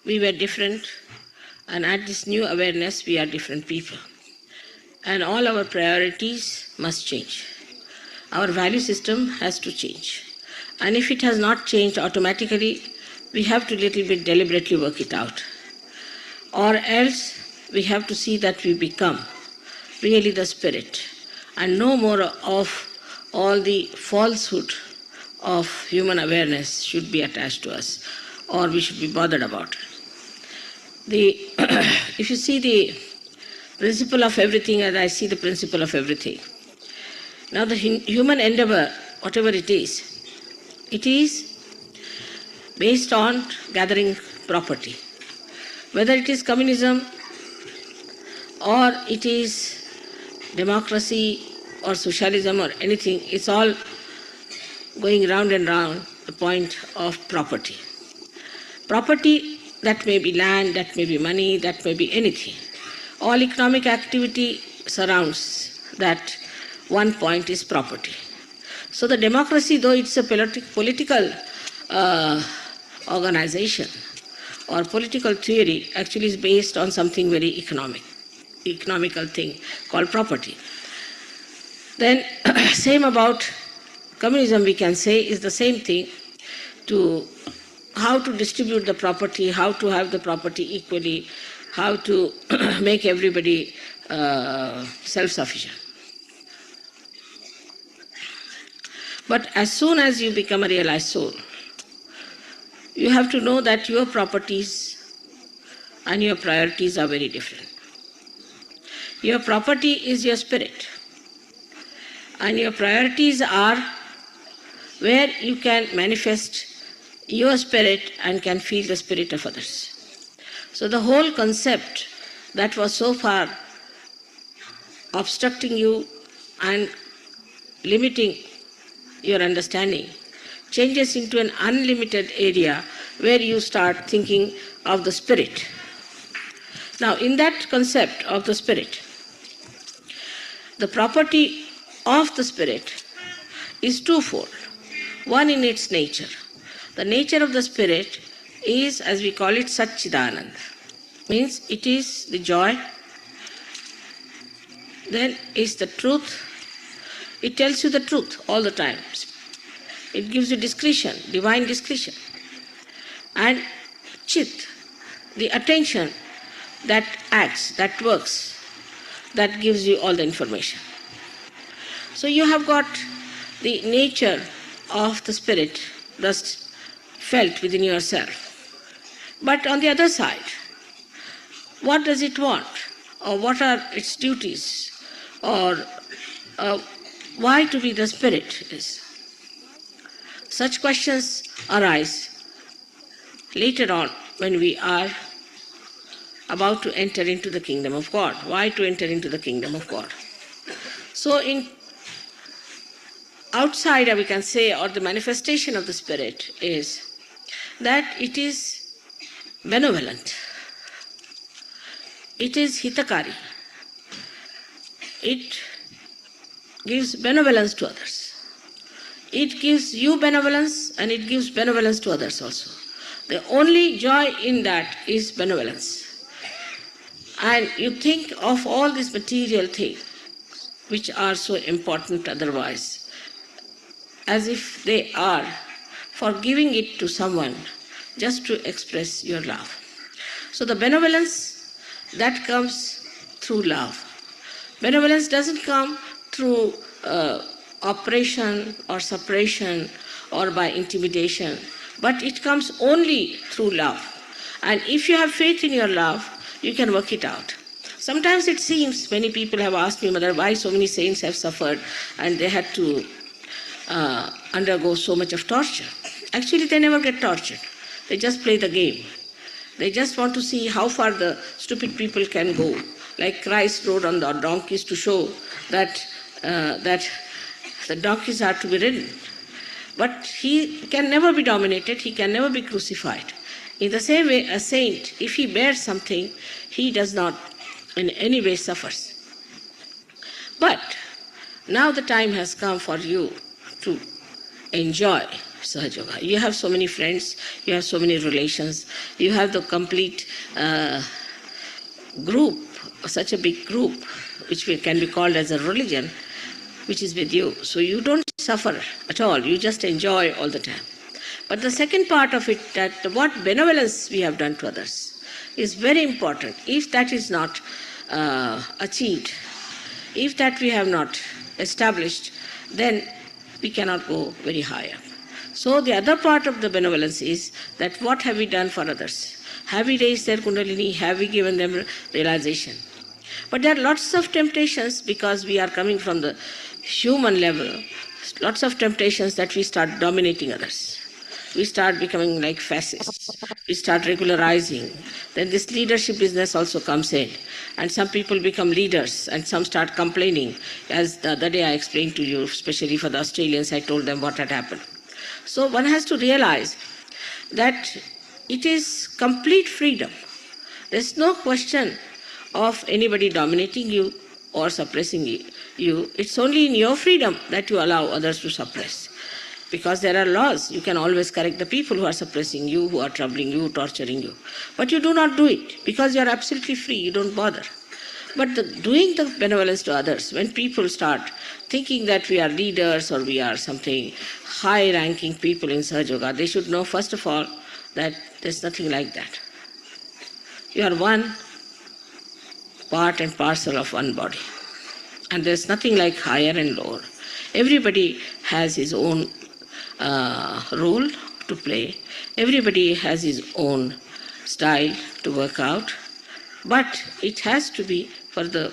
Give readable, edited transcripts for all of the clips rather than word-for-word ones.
we were different, and at this new awareness, we are different people. And all our priorities must change. Our value system has to change. And if it has not changed automatically, we have to little bit deliberately work it out. Or else, we have to see that we become really the spirit, and no more of all the falsehood of human awareness should be attached to us, or we should be bothered about. If you see the principle of everything as I see the principle of everything. Now the human endeavor, whatever it is based on gathering property. Whether it is communism or it is democracy or socialism or anything, it's all going round and round the point of property. Property, that may be land, that may be money, that may be anything. All economic activity surrounds that one point is property. So the democracy, though it's a political organization or political theory, actually is based on something very economical thing called property. Then same about communism, we can say, is the same thing, to how to distribute the property, how to have the property equally, how to make everybody self-sufficient. But as soon as you become a realized soul, you have to know that your properties and your priorities are very different. Your property is your spirit, and your priorities are where you can manifest your spirit and can feel the spirit of others. So the whole concept that was so far obstructing you and limiting your understanding changes into an unlimited area where you start thinking of the spirit. Now, in that concept of the spirit, the property of the spirit is twofold. One, in its nature. The nature of the spirit is, as we call it, Satchidanand. Means it is the joy, then is the truth. It tells you the truth all the time. It gives you discretion, divine discretion. And Chit, the attention that acts, that works, that gives you all the information. So you have got the nature of the spirit thus felt within yourself. But on the other side, what does it want? Or what are its duties? Or why to be the spirit is? Such questions arise later on when we are about to enter into the kingdom of God. Why to enter into the kingdom of God? So outside, we can say, or the manifestation of the spirit is that it is benevolent. It is hitakari. It gives benevolence to others. It gives you benevolence and it gives benevolence to others also. The only joy in that is benevolence. And you think of all these material things which are so important otherwise, as if they are for giving it to someone just to express your love. So the benevolence, that comes through love. Benevolence doesn't come through oppression or suppression or by intimidation, but it comes only through love. And if you have faith in your love, you can work it out. Sometimes it seems, many people have asked me, Mother, why so many saints have suffered and they had to undergo so much of torture. Actually, they never get tortured. They just play the game. They just want to see how far the stupid people can go. Like Christ rode on the donkeys to show that the donkeys are to be ridden. But he can never be dominated, he can never be crucified. In the same way, a saint, if he bears something, he does not in any way suffers. But now the time has come for you to enjoy Sahaja Yoga. You have so many friends, you have so many relations, you have the complete group, such a big group, which can be called as a religion, which is with you. So you don't suffer at all, you just enjoy all the time. But the second part of it, that what benevolence we have done to others, is very important. If that is not achieved, if that we have not established, then we cannot go very high up. So the other part of the benevolence is that what have we done for others? Have we raised their kundalini? Have we given them realization? But there are lots of temptations because we are coming from the human level, lots of temptations that we start dominating others. We start becoming like fascists. We start regularizing. Then this leadership business also comes in. And some people become leaders and some start complaining. As the other day I explained to you, especially for the Australians, I told them what had happened. So one has to realize that it is complete freedom. There's no question of anybody dominating you or suppressing you. It's only in your freedom that you allow others to suppress. Because there are laws, you can always correct the people who are suppressing you, who are troubling you, torturing you. But you do not do it because you are absolutely free, you don't bother. But doing the benevolence to others, when people start thinking that we are leaders or we are something high-ranking people in Sahaja Yoga, they should know first of all that there's nothing like that. You are one part and parcel of one body. And there's nothing like higher and lower. Everybody has his own role to play. Everybody has his own style to work out. But it has to be for the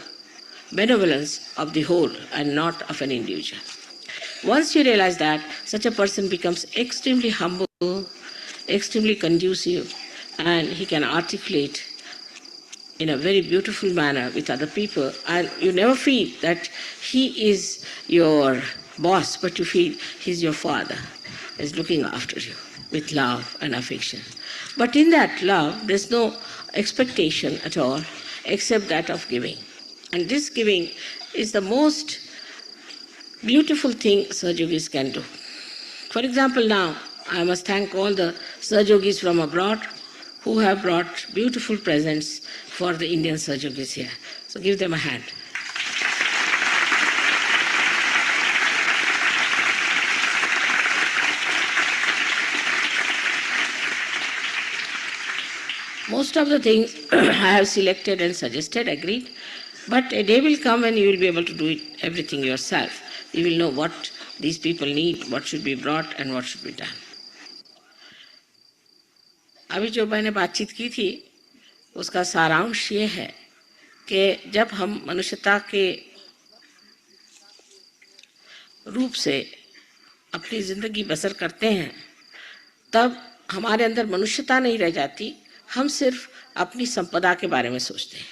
benevolence of the whole and not of an individual. Once you realize that, such a person becomes extremely humble, extremely conducive, and he can articulate in a very beautiful manner with other people, and you never feel that he is your boss, but you feel he's your father, is looking after you with love and affection. But in that love, there's no expectation at all except that of giving. And this giving is the most beautiful thing Sahajogis can do. For example, now I must thank all the Sahajogis from abroad who have brought beautiful presents for the Indian Sahajogis here. So give them a hand. Most of the things I have selected and suggested, agreed, but a day will come when you will be able to do it everything yourself. You will know what these people need, what should be brought and what should be done. अभी जो मैंने बातचीत की थी उसका सारांश ये है कि जब हम मनुष्यता के रूप से अपनी जिंदगी बसर करते हैं तब हमारे अंदर मनुष्यता नहीं रह जाती, हम सिर्फ अपनी संपदा के बारे में सोचते हैं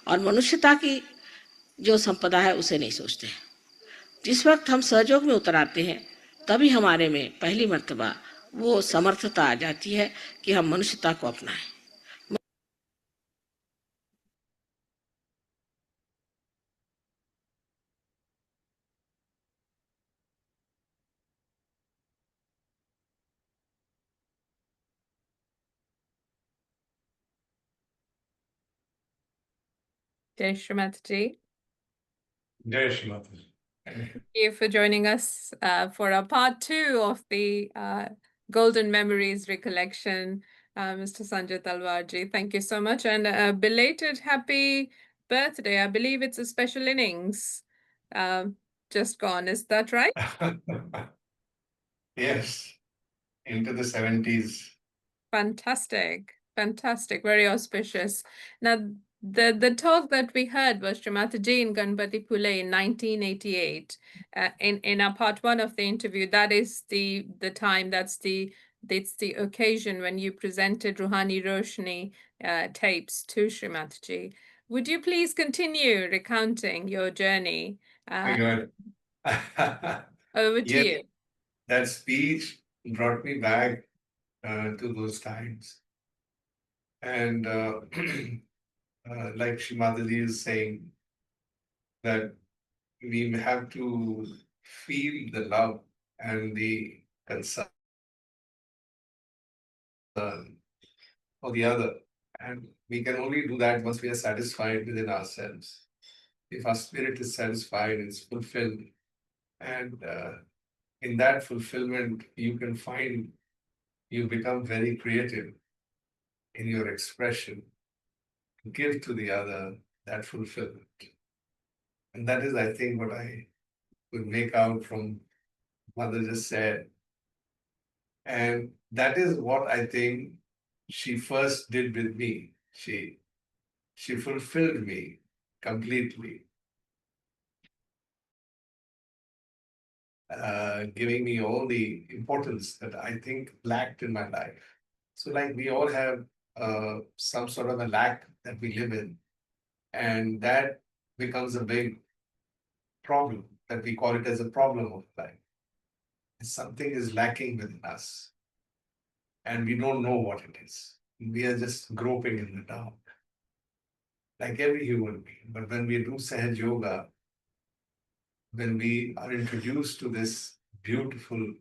और मनुष्यता की जो संपदा है उसे नहीं सोचते हैं। जिस वक्त हम सहयोग में उतर आते हैं तभी हमारे में पहली मर्तबा वो समर्थता आ जाती है कि हम मनुष्यता को अपनाएं। Jai Shri Mataji. Jai Shri Mataji. Thank you for joining us for our part 2 of the Golden Memories Recollection. Mr. Sanjay Talwar ji, thank you so much, and a belated happy birthday. I believe it's a special innings just gone, is that right? Yes, into the 70s. Fantastic, fantastic, very auspicious. Now, the talk that we heard was Shri Mataji in Ganapatiphule in 1988. In our part 1 of the interview, that is the time, that's the occasion when you presented Ruhani Roshni tapes to Shri Mataji. Would you please continue recounting your journey? My God. Over to Yes, you. that speech brought me back to those times. And like Shri Mataji is saying, that we have to feel the love and the concern or the other. And we can only do that once we are satisfied within ourselves. If our spirit is satisfied, it's fulfilled. And in that fulfillment, you can find you become very creative in your expression, give to the other that fulfillment. And that is, I think, what I could make out from Mother just said. And that is what I think she first did with me. She fulfilled me completely, giving me all the importance that I think lacked in my life. So, like we all have some sort of a lack that we live in, and that becomes a big problem that we call it as a problem of life. Something is lacking within us, and we don't know what it is. We are just groping in the dark, like every human being. But when we do Sahaja Yoga, when we are introduced to this beautiful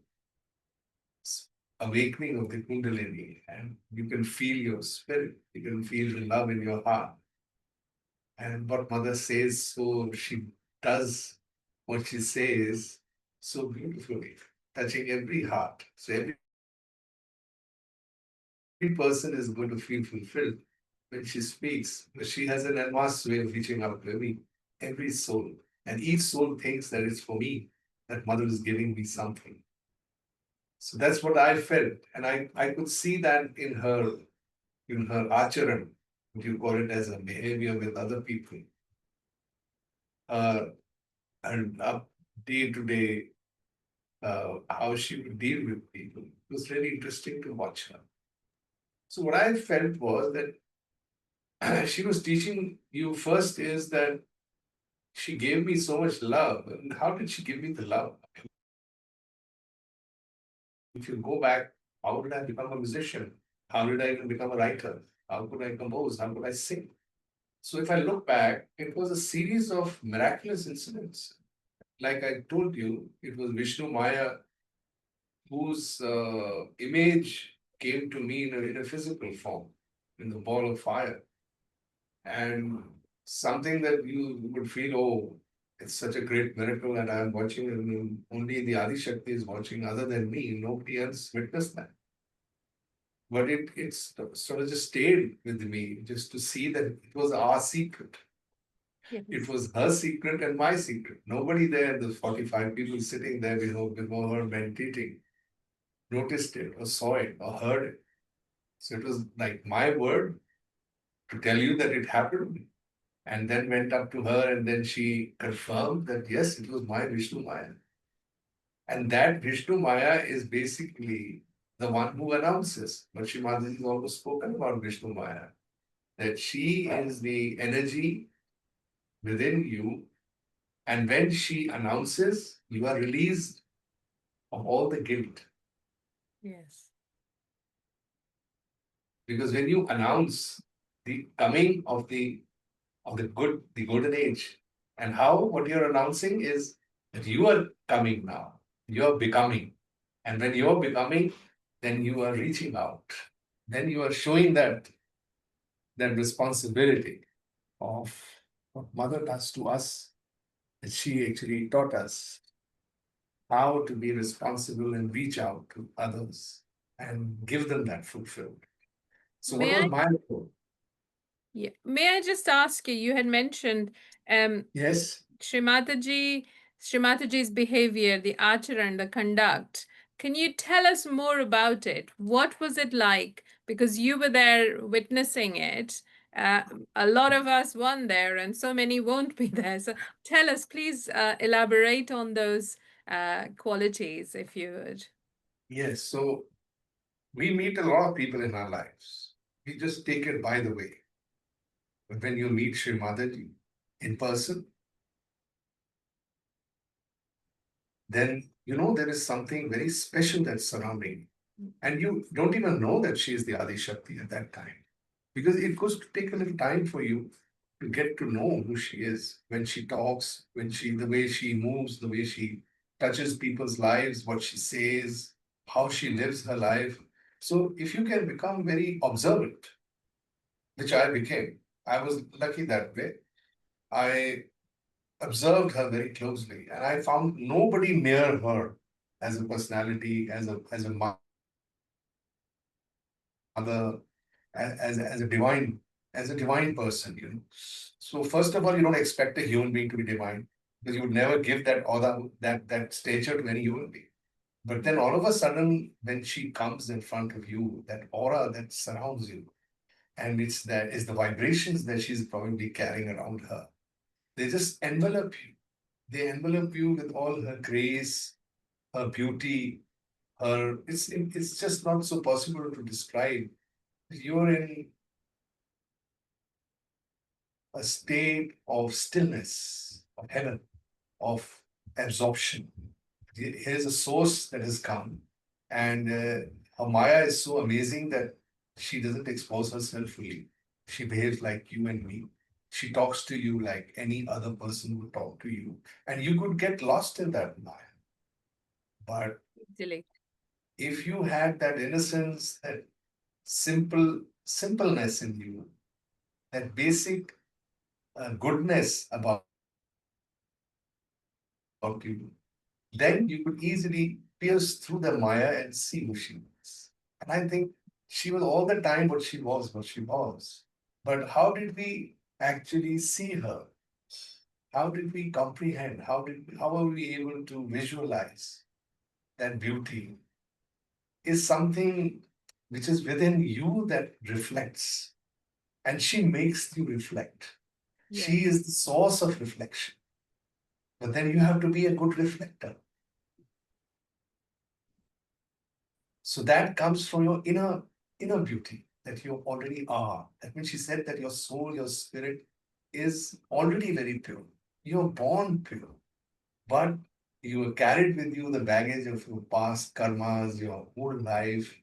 awakening of the Kundalini, and you can feel your spirit, you can feel the love in your heart. And what Mother says, so she does what she says so beautifully, touching every heart. So every person is going to feel fulfilled when she speaks. But she has an advanced way of reaching out to every soul. And each soul thinks that it's for me, that Mother is giving me something. So that's what I felt. And I could see that in her acharan, what you call it as a behavior with other people. And up day to day, how she would deal with people. It was really interesting to watch her. So what I felt was that she was teaching you first is that she gave me so much love. And how did she give me the love? If you go back, how did I become a musician? How did I even become a writer? How could I compose? How could I sing? So if I look back, it was a series of miraculous incidents. Like I told you, it was Vishnu Maya whose image came to me in a physical form, in the ball of fire. And something that you would feel, oh, it's such a great miracle, and I'm watching, and only the Adi Shakti is watching, other than me, nobody else witnessed that. But it's sort of just stayed with me, just to see that it was our secret. Yes. It was her secret and my secret. Nobody there, the 45 people sitting there before her meditating, noticed it or saw it or heard it. So it was like my word to tell you that it happened, and then went up to her, and then she confirmed that yes, it was my Vishnu Maya. And that Vishnu Maya is basically the one who announces. But Shri Mataji has always spoken about Vishnu Maya, that she is the energy within you, and when she announces, you are released of all the guilt. Yes. Because when you announce the coming of the golden age, and how what you're announcing is that you are coming now, you're becoming. And when you're becoming, then you are reaching out. Then you are showing that responsibility of what Mother does to us, that she actually taught us how to be responsible and reach out to others and give them that fulfillment. So what May was I? my role? Yeah. May I just ask you? You had mentioned Yes. Shri Mataji's behavior, the acharan, the conduct. Can you tell us more about it? What was it like? Because you were there witnessing it. A lot of us weren't there, and so many won't be there. So tell us, please elaborate on those qualities, if you would. Yes. So we meet a lot of people in our lives. We just take it by the way. But when you meet Shri Mataji in person, then you know there is something very special that's surrounding you. And you don't even know that she is the Adi Shakti at that time. Because it goes to take a little time for you to get to know who she is. When she talks, the way she moves, the way she touches people's lives, what she says, how she lives her life. So if you can become very observant, which I became, I was lucky that way. I observed her very closely, and I found nobody near her as a personality, as a mother, as a divine person. So first of all, you don't expect a human being to be divine because you would never give that order, that stature to any human being. But then all of a sudden, when she comes in front of you, that aura that surrounds you, and it's the vibrations that she's probably carrying around her. They just envelop you. They envelop you with all her grace, her beauty, her. It's just not so possible to describe. You're in a state of stillness, of heaven, of absorption. Here's a source that has come, and her Maya is so amazing that she doesn't expose herself fully. She behaves like you and me. She talks to you like any other person would talk to you, and you could get lost in that Maya. But Easily. if you had that innocence, that simpleness in you, that basic goodness about you, then you could easily pierce through the Maya and see who she was. And I think she was all the time what she was, what she was. But how did we actually see her? How did we comprehend? How are we able to visualize that beauty is something which is within you that reflects, and she makes you reflect. Yes. She is the source of reflection. But then you have to be a good reflector. So that comes from your inner beauty that you already are. That means she said that your soul, your spirit is already very pure. You're born pure, but you are carried with you the baggage of your past karmas, your whole life,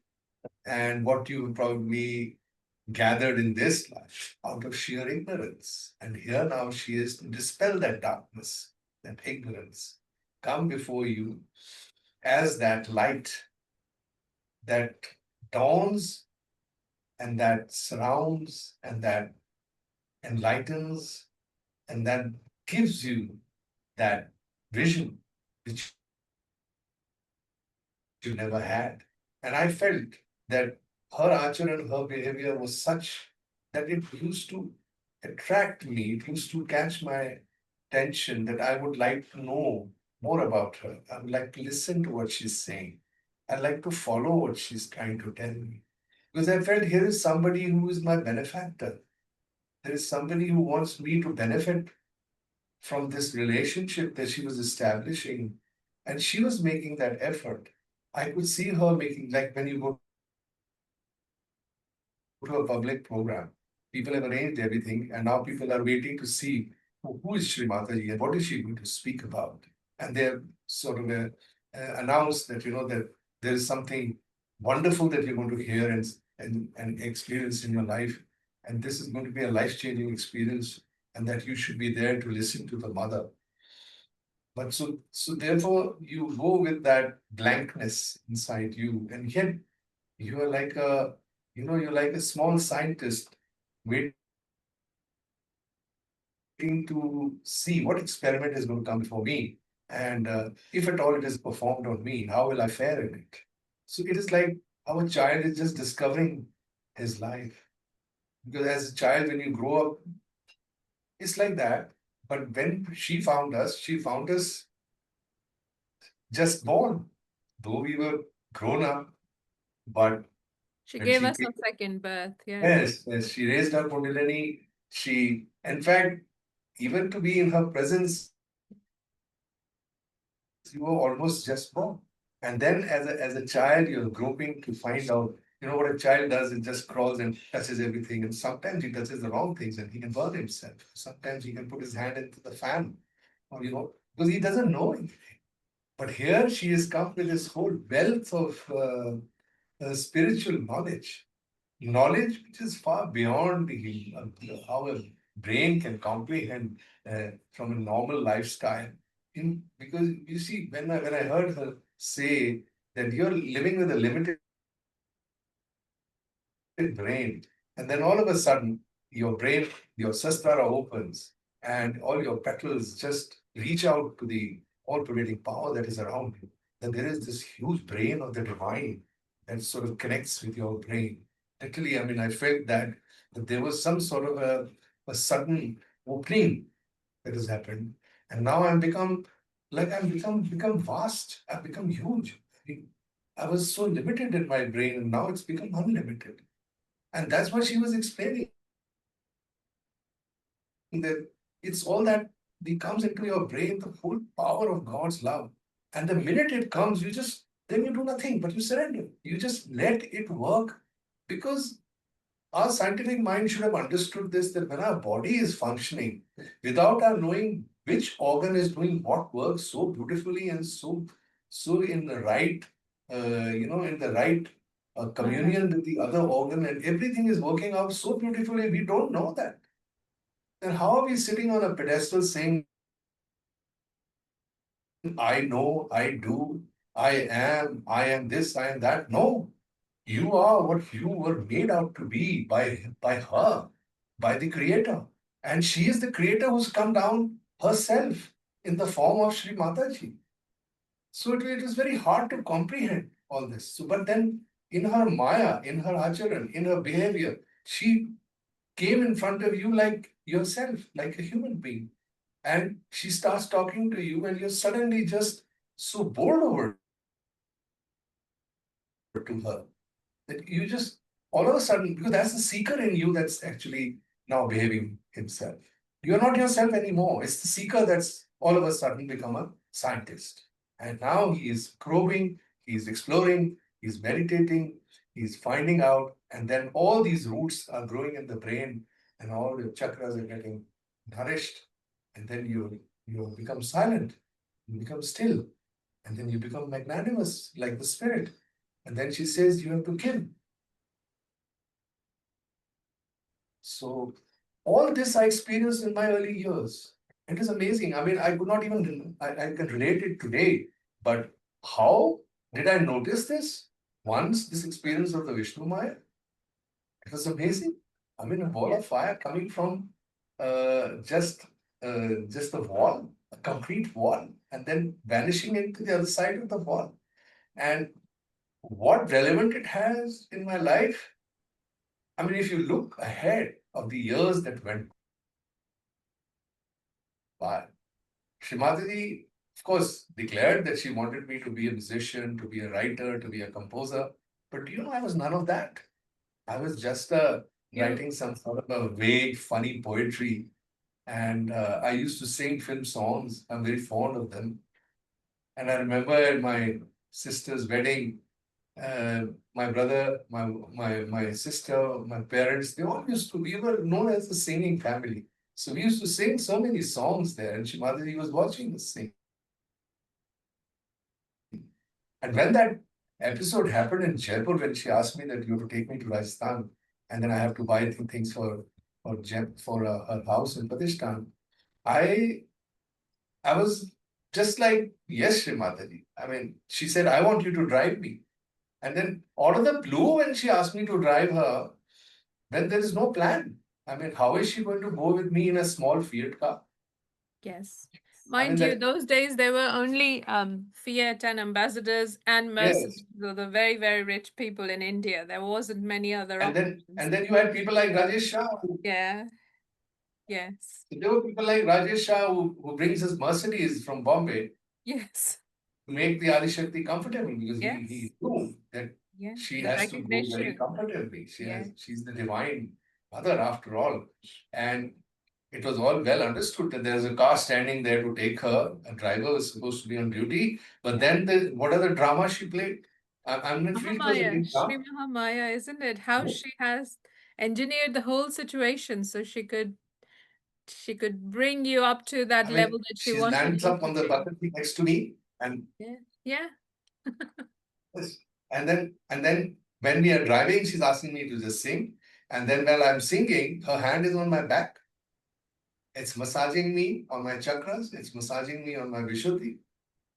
and what you probably gathered in this life out of sheer ignorance. And here now she is to dispel that darkness, that ignorance, come before you as that light that dawns and that surrounds and that enlightens and that gives you that vision which you never had. And I felt that her acharan, her behavior was such that it used to attract me, it used to catch my attention that I would like to know more about her. I would like to listen to what she's saying. I'd like to follow what she's trying to tell me. Because I felt here is somebody who is my benefactor. There is somebody who wants me to benefit from this relationship that she was establishing. And she was making that effort. I could see her making, like when you go to a public program, people have arranged everything, and now people are waiting to see who is Shri Mataji and what is she going to speak about. And they have sort of announced that, that there is something wonderful that you're going to hear and experience in your life. And this is going to be a life-changing experience, and that you should be there to listen to the mother. But so therefore you go with that blankness inside you, and yet you are like you're like a small scientist waiting to see what experiment is going to come for me, and if at all it is performed on me, how will I fare in it? So it is like our child is just discovering his life, because as a child, when you grow up, it's like that. But when she found us just born, though we were grown up. But She when gave she us came, a second birth. Yeah. yes, she raised our Kundalini. She, in fact, even to be in her presence, you were almost just born. And then as a child, you're groping to find out, what a child does, it just crawls and touches everything. And sometimes he touches the wrong things and he can burn himself. Sometimes he can put his hand into the fan, or, because he doesn't know anything. But here she has come with this whole wealth of spiritual knowledge which is far beyond how a brain can comprehend from a normal lifestyle. Because you see, when I heard her say that you're living with a limited brain. And then all of a sudden, your brain, your sastra opens, and all your petals just reach out to the all-pervading power that is around you. Then there is this huge brain of the divine that sort of connects with your brain. Literally, I mean, I felt that there was some sort of a sudden opening that has happened. And now I'm become vast. I've become huge. I was so limited in my brain, and now it's become unlimited. And that's what she was explaining. That it's all that comes into your brain, the full power of God's love. And the minute it comes, then you do nothing, but you surrender. You just let it work, because our scientific mind should have understood this, that when our body is functioning, without our knowing which organ is doing what work so beautifully and so in the right, in the right communion with the other organ, and everything is working out so beautifully, we don't know that. Then how are we sitting on a pedestal saying, I know, I do, I am this, I am that? No, you are what you were made out to be by her, by the Creator. And she is the Creator who's come down herself in the form of Shri Mataji. So it is very hard to comprehend all this. So, but then in her Maya, in her Acharan, in her behavior, she came in front of you like yourself, like a human being. And she starts talking to you, and you're suddenly just so bored over to her that you just all of a sudden, because that's the seeker in you that's actually now behaving himself. You're not yourself anymore. It's the seeker that's all of a sudden become a scientist. And now he is probing, he's exploring, he's meditating, he's finding out, and then all these roots are growing in the brain, and all your chakras are getting nourished, and then you become silent, you become still, and then you become magnanimous like the spirit. And then she says you have to kill. So all this I experienced in my early years. It is amazing. I mean, I could not even, I can relate it today, but how did I notice this? Once, this experience of the Vishnu Maya, it was amazing. I mean, a ball of fire coming from just the wall, a concrete wall, and then vanishing into the other side of the wall. And what relevant it has in my life? I mean, if you look ahead of the years that went by, Shrimati, of course, declared that she wanted me to be a musician, to be a writer, to be a composer. But I was none of that. I was just writing some sort of a vague, funny poetry. And I used to sing film songs. I'm very fond of them. And I remember at my sister's wedding, my brother, my sister, my parents, we were known as the singing family. So we used to sing so many songs there, and Shrimati was watching us sing. And when that episode happened in Jaipur, when she asked me that you have to take me to Rajasthan, and then I have to buy things for her house in Pakistan, I was just like, yes, Shri Mataji. I mean, she said, I want you to drive me. And then out of the blue, when she asked me to drive her, then there is no plan. I mean, how is she going to go with me in a small Fiat car? Yes. I mean, Mind you, those days there were only Fiat and ambassadors and Mercedes, yes. the very, very rich people in India. There wasn't many other And options. then you had people like Rajesh Shah. Yeah. Yes. There were people like Rajesh Shah who brings his Mercedes from Bombay Yes. to make the Adi Shakti comfortable, because Yes. he knew that Yeah. she The has to go very recognition. comfortably. Yeah. She's the divine mother after all. And it was all well understood that there's a car standing there to take her. A driver was supposed to be on duty. But then what are the drama she played? I'm not sure it was a Mahamaya, big Shri drama. Mahamaya, isn't it? How she has engineered the whole situation so she could bring you up to that I level mean, that she she wanted lands you up to on the be. bucket seat next to me, and Yeah. Yeah. yes. And then when we are driving, she's asking me to just sing. And then while I'm singing, her hand is on my back. It's massaging me on my chakras. It's massaging me on my Vishuddhi.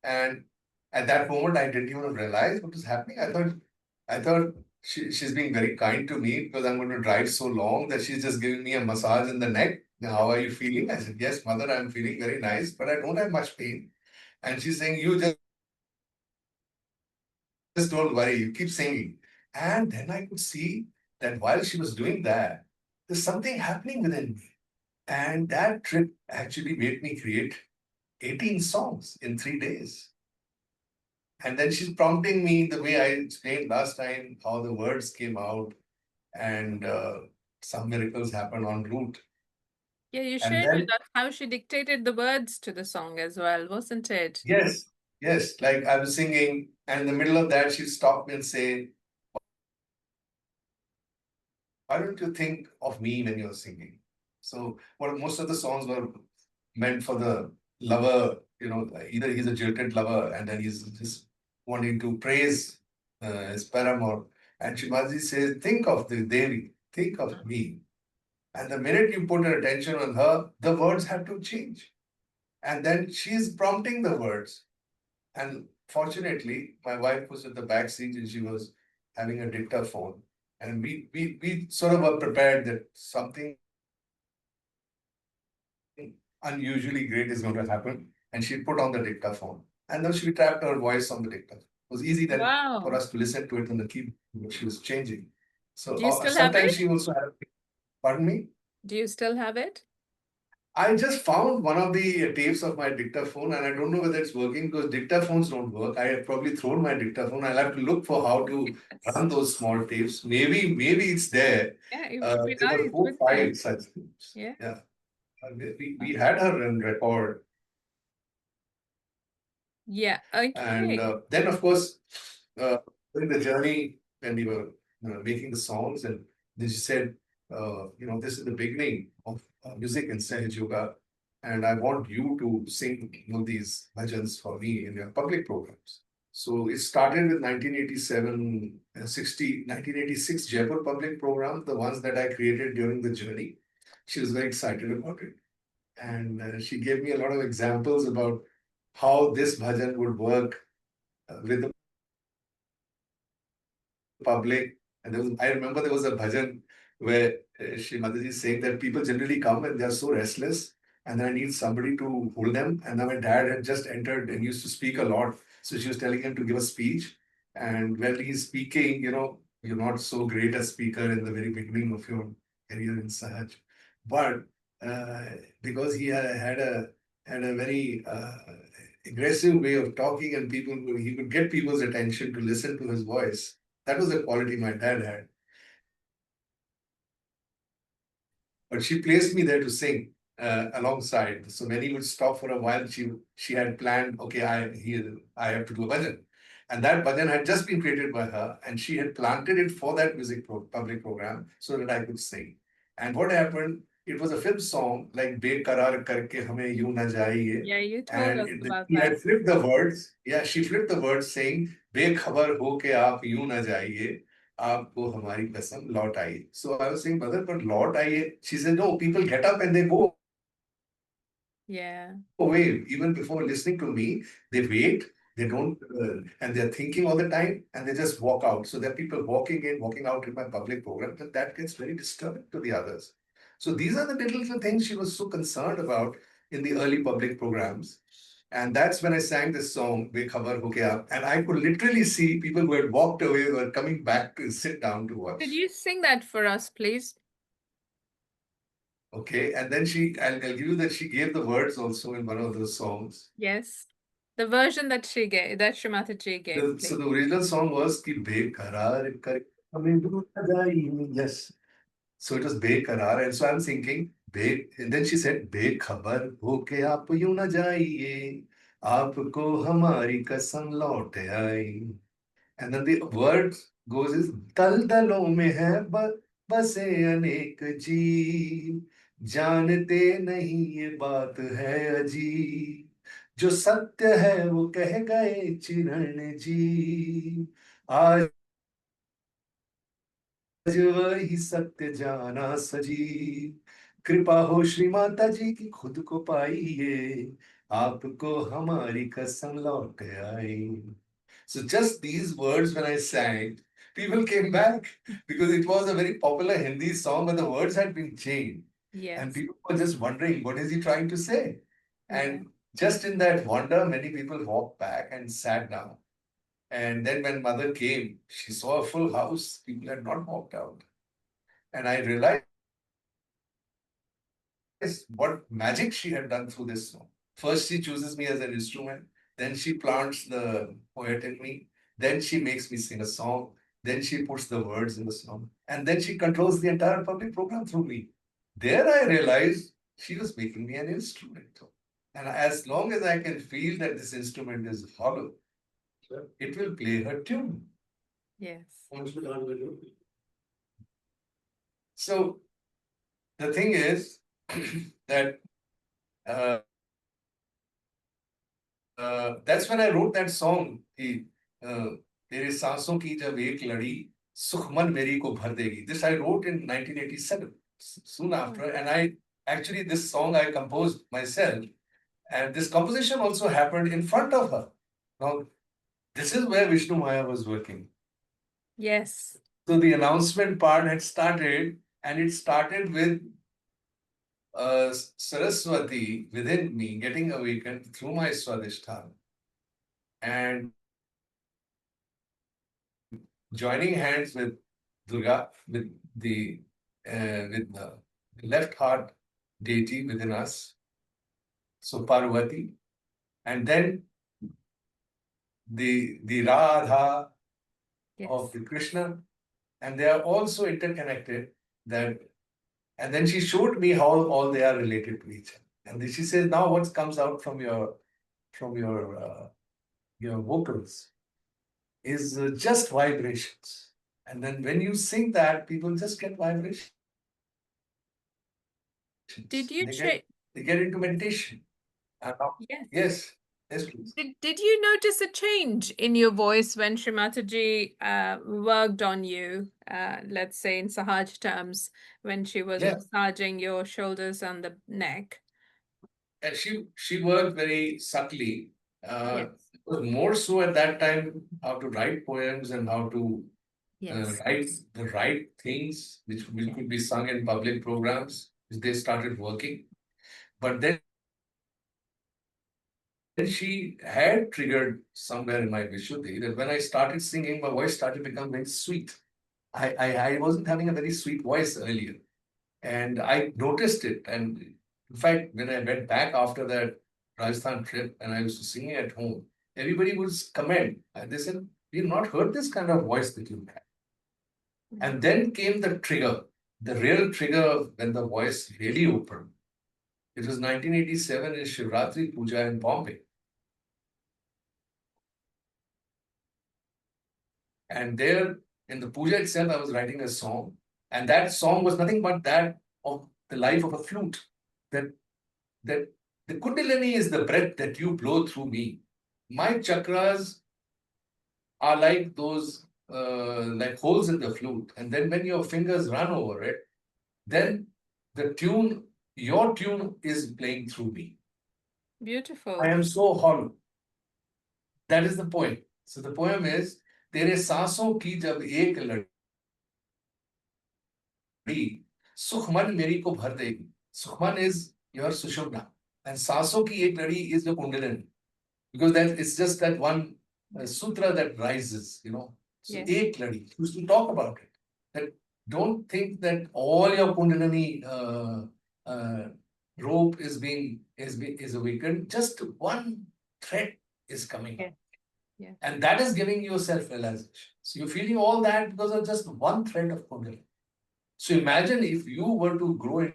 And at that moment, I didn't even realize what was happening. I thought she's being very kind to me because I'm going to drive so long that she's just giving me a massage in the neck. Now, how are you feeling? I said, yes, mother, I'm feeling very nice, but I don't have much pain. And she's saying, you just don't worry, you keep singing. And then I could see that while she was doing that, there's something happening within me. And that trip actually made me create 18 songs in 3 days. And then she's prompting me the way I explained last time, how the words came out and some miracles happened en route. Yeah, you And shared with then, us how she dictated the words to the song as well, wasn't it? yes, yes, like I was singing, and in the middle of that, she'd stop me and say, why don't you think of me when you're singing? So, what most of the songs were meant for the lover, either he's a jilted lover and then he's just wanting to praise his paramour. And Shivaji says, think of the Devi, think of me. And the minute you put your attention on her, the words have to change. And then she's prompting the words. And fortunately, my wife was at the back seat and she was having a dictaphone. And we sort of were prepared that something unusually great is going to happen. And she put on the dictaphone. And then she tapped her voice on the dictaphone. It was easy then for Wow. us to listen to it on the keyboard, what she was changing. So Do you still have sometimes it? she also had, pardon me? Do you still have it? I just found one of the tapes of my dictaphone and I don't know whether it's working because dictaphones don't work. I have probably thrown my dictaphone. I'll have to look for how to Yes. run those small tapes. Maybe it's there. Yeah, it would be There were nice, 4, wouldn't it? 5 such tapes. Yeah. Yeah. We had her in record. Yeah, And okay. then, of course, during the journey, when we were making the songs, and then she said, this is the beginning of music in Sahaj Yoga, and I want you to sing these bhajans for me in your public programs. So it started with 1987, 1986 Jaipur public program, the ones that I created during the journey. She was very excited about it. And she gave me a lot of examples about how this bhajan would work with the public. And I remember there was a bhajan where Shri Mataji is saying that people generally come and they are so restless, and then I need somebody to hold them. And then my dad had just entered and used to speak a lot. So she was telling him to give a speech. And when he's speaking, you're not so great a speaker in the very beginning of your career in Sahaj. But uh, because he had a very aggressive way of talking, and he could get people's attention to listen to his voice. That was the quality my dad had. But she placed me there to sing alongside. So when he would stop for a while, she had planned, okay, I have to do a bhajan. And that bhajan had just been created by her, and she had planted it for that public program so that I could sing. And what happened, it was a film song like Bekarar Karke Hame Yu Na Jaiye. Yeah, you told And us about she that. had flipped the words. Yeah, she flipped the words saying, Bekhabar ho ke aap yu na jaiye. आपको हमारी कसम लौट आई. So I was saying, mother, but लौट आइए. She said, no, people get up and they go Yeah. away. Even before listening to me, they wait, they don't, and they're thinking all the time, and they just walk out. So there are people walking in, walking out in my public program, and that gets very disturbing to the others. So these are the little things she was so concerned about in the early public programs. And that's when I sang this song, Bekhabar Ho Gaya. And I could literally see people who had walked away were coming back to sit down to watch. Could you sing that for us, please? Okay. And then I'll give you that she gave the words also in one of those songs. Yes. The version that she gave, that Shri Mataji gave, So please. the original song was Ki Bekarar Kar Hame Bhul Jaiye. Yes. So it was Bekarar. And so I'm thinking, and then she said, Bekhabar ho ke aap yu na jaiye. Aapko hamari kasam laut aayi. And then the word goes is दलदलों में है बसे अनेक जीव जानते नहीं ये बात है अजीब जो सत्य है वो कह गए चिरण जी आज वही सत्य जाना सजीव कृपा हो श्री माता जी की खुद को पाइए आपको हमारी कसम लौट आई. So just these words when I sang, people came back because it was a very popular Hindi song, but the words had been changed. And Yes. people were just wondering, what is he trying to say? Yeah. And just in that wonder, many people walked back and sat down. And then when mother came, she saw a full house. People had not walked out. And I realized what magic she had done through this song. First, she chooses me as an instrument. Then she plants the poet in me. Then she makes me sing a song. Then she puts the words in the song. And then she controls the entire public program through me. There I realized she was making me an instrument. And as long as I can feel that this instrument is hollow, it will play her tune. Yes. So the thing is that uh, that's when I wrote that song. तेरे सांसों की जब एक लड़ी सुखमन मेरी को भर देगी. This I wrote in 1987, soon after, and I actually this song I composed myself, and this composition also happened in front of her. Now, this is where Vishnu Maya was working. Yes. So the announcement part had started, and it started with Saraswati within me getting awakened through my Swadhisthana and joining hands with Durga, with the left heart deity within us, so Parvati, and then the Radha Yes. of the Krishna, and they are also interconnected. And then she showed me how all they are related to each other. And then she says, now what comes out from your vocals is just vibrations. And then when you sing that, people just get vibrations. Did you They get into meditation. Yes. Yes, yes, please. Did you notice a change in your voice when Shri Mataji worked on you, let's say in Sahaja terms, when she was Yeah. massaging your shoulders and the neck? And she worked very subtly. Yes. It was more so at that time how to write poems and how to Yes. write the right things which could be sung in public programs. They started working. But then she had triggered somewhere in my Vishuddhi that when I started singing, my voice started to become very sweet. I wasn't having a very sweet voice earlier. And I noticed it. And in fact, when I went back after that Rajasthan trip and I was singing at home, everybody would comment. And they said, we've not heard this kind of voice that you have. And then came the trigger, the real trigger when the voice really opened. It was 1987 in Shivratri Puja in Bombay. And there in the puja itself, I was writing a song. And that song was nothing but that of the life of a flute. That the Kundalini is the breath that you blow through me. My chakras are like those like holes in the flute. And then when your fingers run over it, then the tune, your tune is playing through me. Beautiful. I am so hollow. That is the poem. So the poem is, तेरे सांसों की जब एक लड़ी सुखमन मेरी को भर देगी. Sukhman is your Sushumna. And सांसों की एक लड़ी is the Kundalini. Because that it's just that one sutra that rises, So Yes. ek ladi, used to talk about it. That don't think that all your Kundalini rope is awakened. Just one thread is coming up. Yeah. And that is giving you self-realization. So you're feeling all that because of just one thread of Kundalini. So imagine if you were to grow in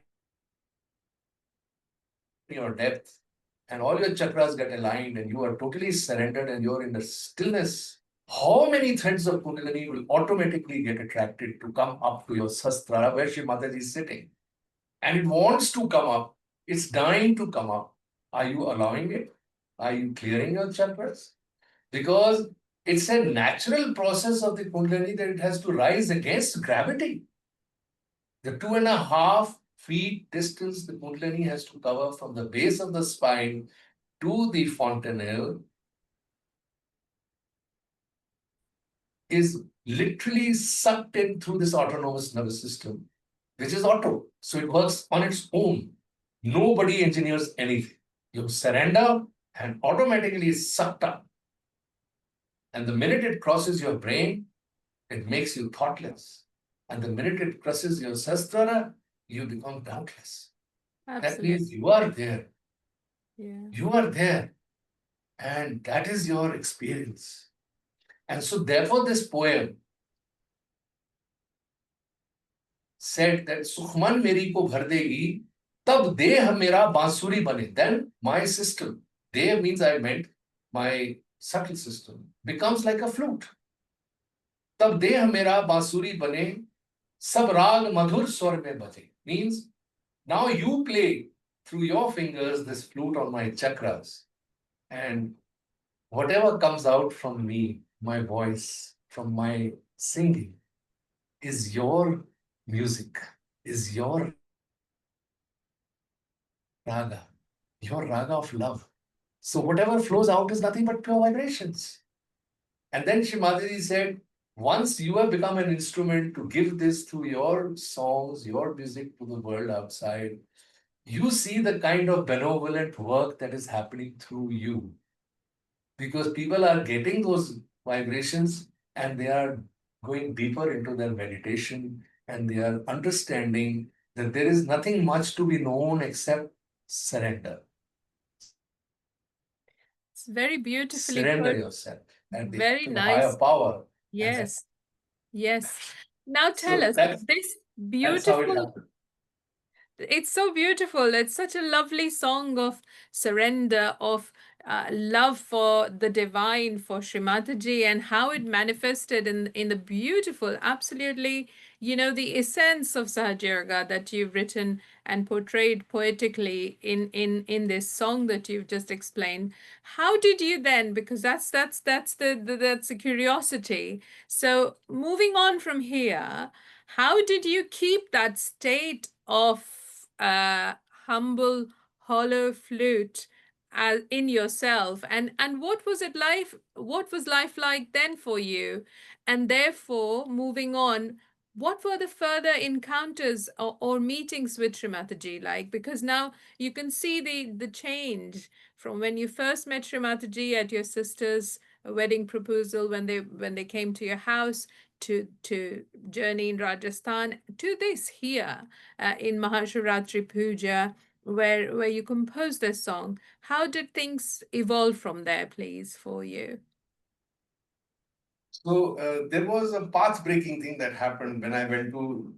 your depth and all your chakras get aligned and you are totally surrendered and you're in the stillness, how many threads of Kundalini will automatically get attracted to come up to your Sastra where Shri Mataji is sitting? And it wants to come up. It's dying to come up. Are you allowing it? Are you clearing your chakras? Because it's a natural process of the Kundalini that it has to rise against gravity. The 2.5 feet distance the Kundalini has to cover from the base of the spine to the fontanelle is literally sucked in through this autonomous nervous system, which is auto. So it works on its own. Nobody engineers anything. You surrender and automatically it's sucked up. And the minute it crosses your brain, it makes you thoughtless. And the minute it crosses your sastra, you become doubtless. That means Absolutely. you are there. Yeah. You are there. And that is your experience. And so, therefore, this poem said that Sukhman meri ko bhar degi, tab deh mera bansuri bane. Then my system, deh means I meant my subtle system, becomes like a flute. Tab deh mera bansuri bane, sab raag madhur swar mein bhaje. Means now you play through your fingers this flute on my chakras. And whatever comes out from me, my voice, from my singing, is your music, is your raga, your raga of love. So whatever flows out is nothing but pure vibrations. And then Shri said, once you have become an instrument to give this through your songs, your music to the world outside, you see the kind of benevolent work that is happening through you. Because people are getting those vibrations and they are going deeper into their meditation and they are understanding that there is nothing much to be known except surrender. It's very beautifully Surrender put. yourself and Very to the higher nice. power. Yes. Yes. Now tell So us this that's how it beautiful. happened. It's so beautiful. It's such a lovely song of surrender, of love for the divine, for Shri Mataji, and how it manifested in the beautiful, absolutely, the essence of Sahaja that you've written and portrayed poetically in this song that you've just explained. How did you then? Because that's the curiosity. So moving on from here, how did you keep that state of humble hollow flute in yourself, and what was life like then for you? And therefore, moving on, what were the further encounters or meetings with Shri Mataji like? Because now you can see the change from when you first met Shri Mataji at your sister's wedding proposal, when they came to your house, to journey in Rajasthan, to this here in Shivratri Puja, where you composed this song. How did things evolve from there, please, for you? So there was a path-breaking thing that happened when I went to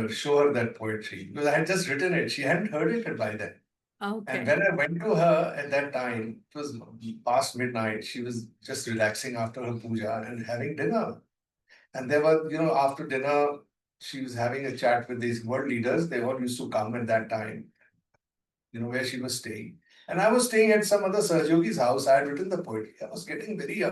show her that poetry because I had just written it. She hadn't heard it by then. And Okay. when I went to her at that time, it was past midnight. She was just relaxing after her puja and having dinner. And there was, after dinner, she was having a chat with these world leaders. They all used to come at that time, where she was staying. And I was staying at some other Sahajogi's house. I had written the poetry. I was getting very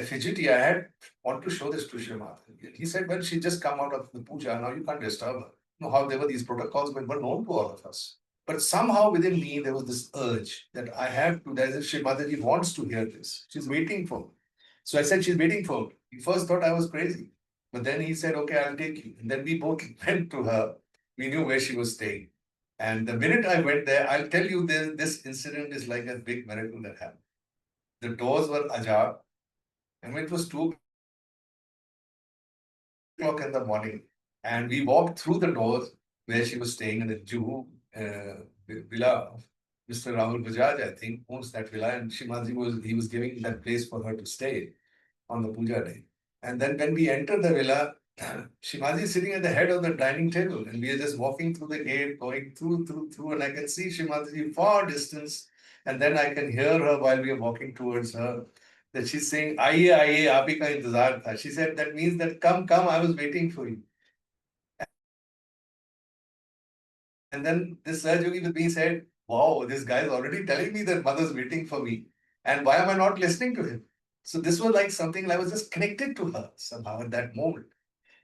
fidgety. I had want to show this to Shrimat. He said, well, she just come out of the puja. Now you can't disturb her. How there were these protocols were known to all of us. But somehow within me, there was this urge that I have to, as if Shri Mataji wants to hear this. She's waiting for me. So I said, she's waiting for me. He first thought I was crazy. But then he said, okay, I'll take you. And then we both went to her. We knew where she was staying. And the minute I went there, I'll tell you, this incident is like a big miracle that happened. The doors were ajar. And it was 2 o'clock in the morning. And we walked through the doors where she was staying in the Juhu villa of Mr. Rahul Bajaj, I think, owns that villa. And he was giving that place for her to stay on the puja day. And then when we entered the villa, Shimaji is sitting at the head of the dining table, and we are just walking through the gate, going through, and I can see Shimaji far distance, and then I can hear her while we are walking towards her, that she's saying, "Aiye, aiye, aap hi ka intezar tha." She said, that means that come, I was waiting for you. And then this Sahajogi with me said, wow, this guy is already telling me that mother's waiting for me, and why am I not listening to him? So this was like something I was just connected to her somehow at that moment.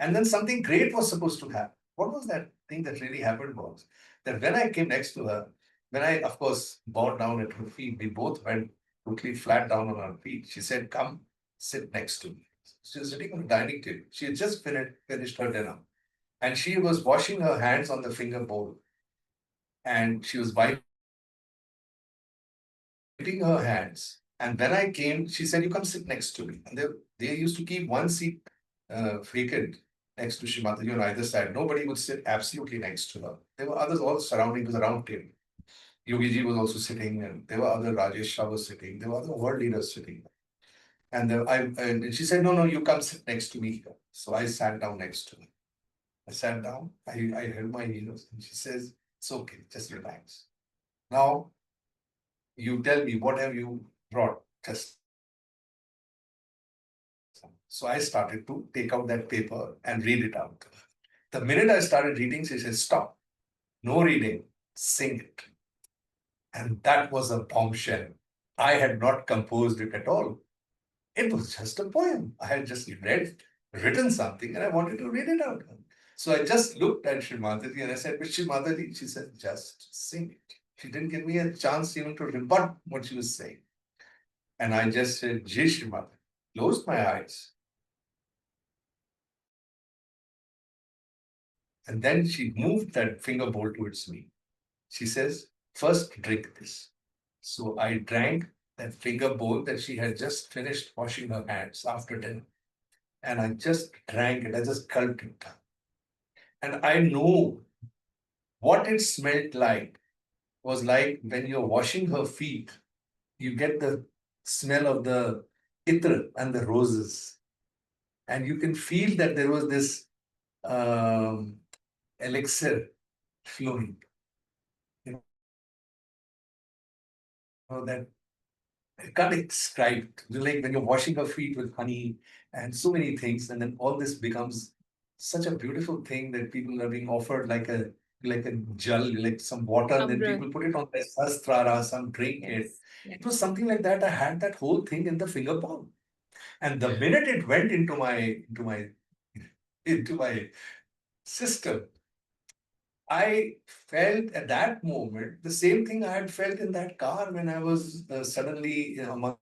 And then something great was supposed to happen. What was that thing that really happened was that when I came next to her, when I, of course, bowed down at her feet, we both went totally flat down on her feet. She said, "Come, sit next to me." She was sitting on the dining table. She had just finished her dinner. And she was washing her hands on the finger bowl. And she was wiping her hands. And when I came, she said, "You come sit next to me." And they used to keep one seat vacant next to Shri Mataji on either side. Nobody would sit absolutely next to her. There were others all surrounding. It was a round table. Yogi Ji was also sitting, and there were other Rajesh Shah was sitting. There were other world leaders sitting. And she said, "No, no, you come sit next to me here." So I sat down next to her. I sat down. I held my heels, and she says, "It's okay, just relax. Now you tell me, what have you brought?" Just so I started to take out that paper and read it out. The minute I started reading, she said, "Stop, no reading, sing it." And that was a bombshell. I had not composed it at all. It was just a poem. I had just written something, and I wanted to read it out. So I just looked at Shri Mataji and I said, "But Shri Mataji," she said, "just sing it." She didn't give me a chance even to rebut what she was saying. And I just said, "Jai Shri Mataji," closed my eyes. And then she moved that finger bowl towards me. She says, "First drink this." So I drank that finger bowl that she had just finished washing her hands after dinner. And I just drank it, I just gulped it down. And I know what it smelled like was like when you're washing her feet, you get the smell of the itr and the roses. And you can feel that there was this elixir flowing. You know, that I can't describe it. Like when you're washing her feet with honey and so many things, and then all this becomes such a beautiful thing that people are being offered like a jal, like some water, and then people put it on their sastrara, some drink it. It was something like that. I had that whole thing in the finger palm. And the minute it went into my system, I felt at that moment the same thing I had felt in that car when I was suddenly among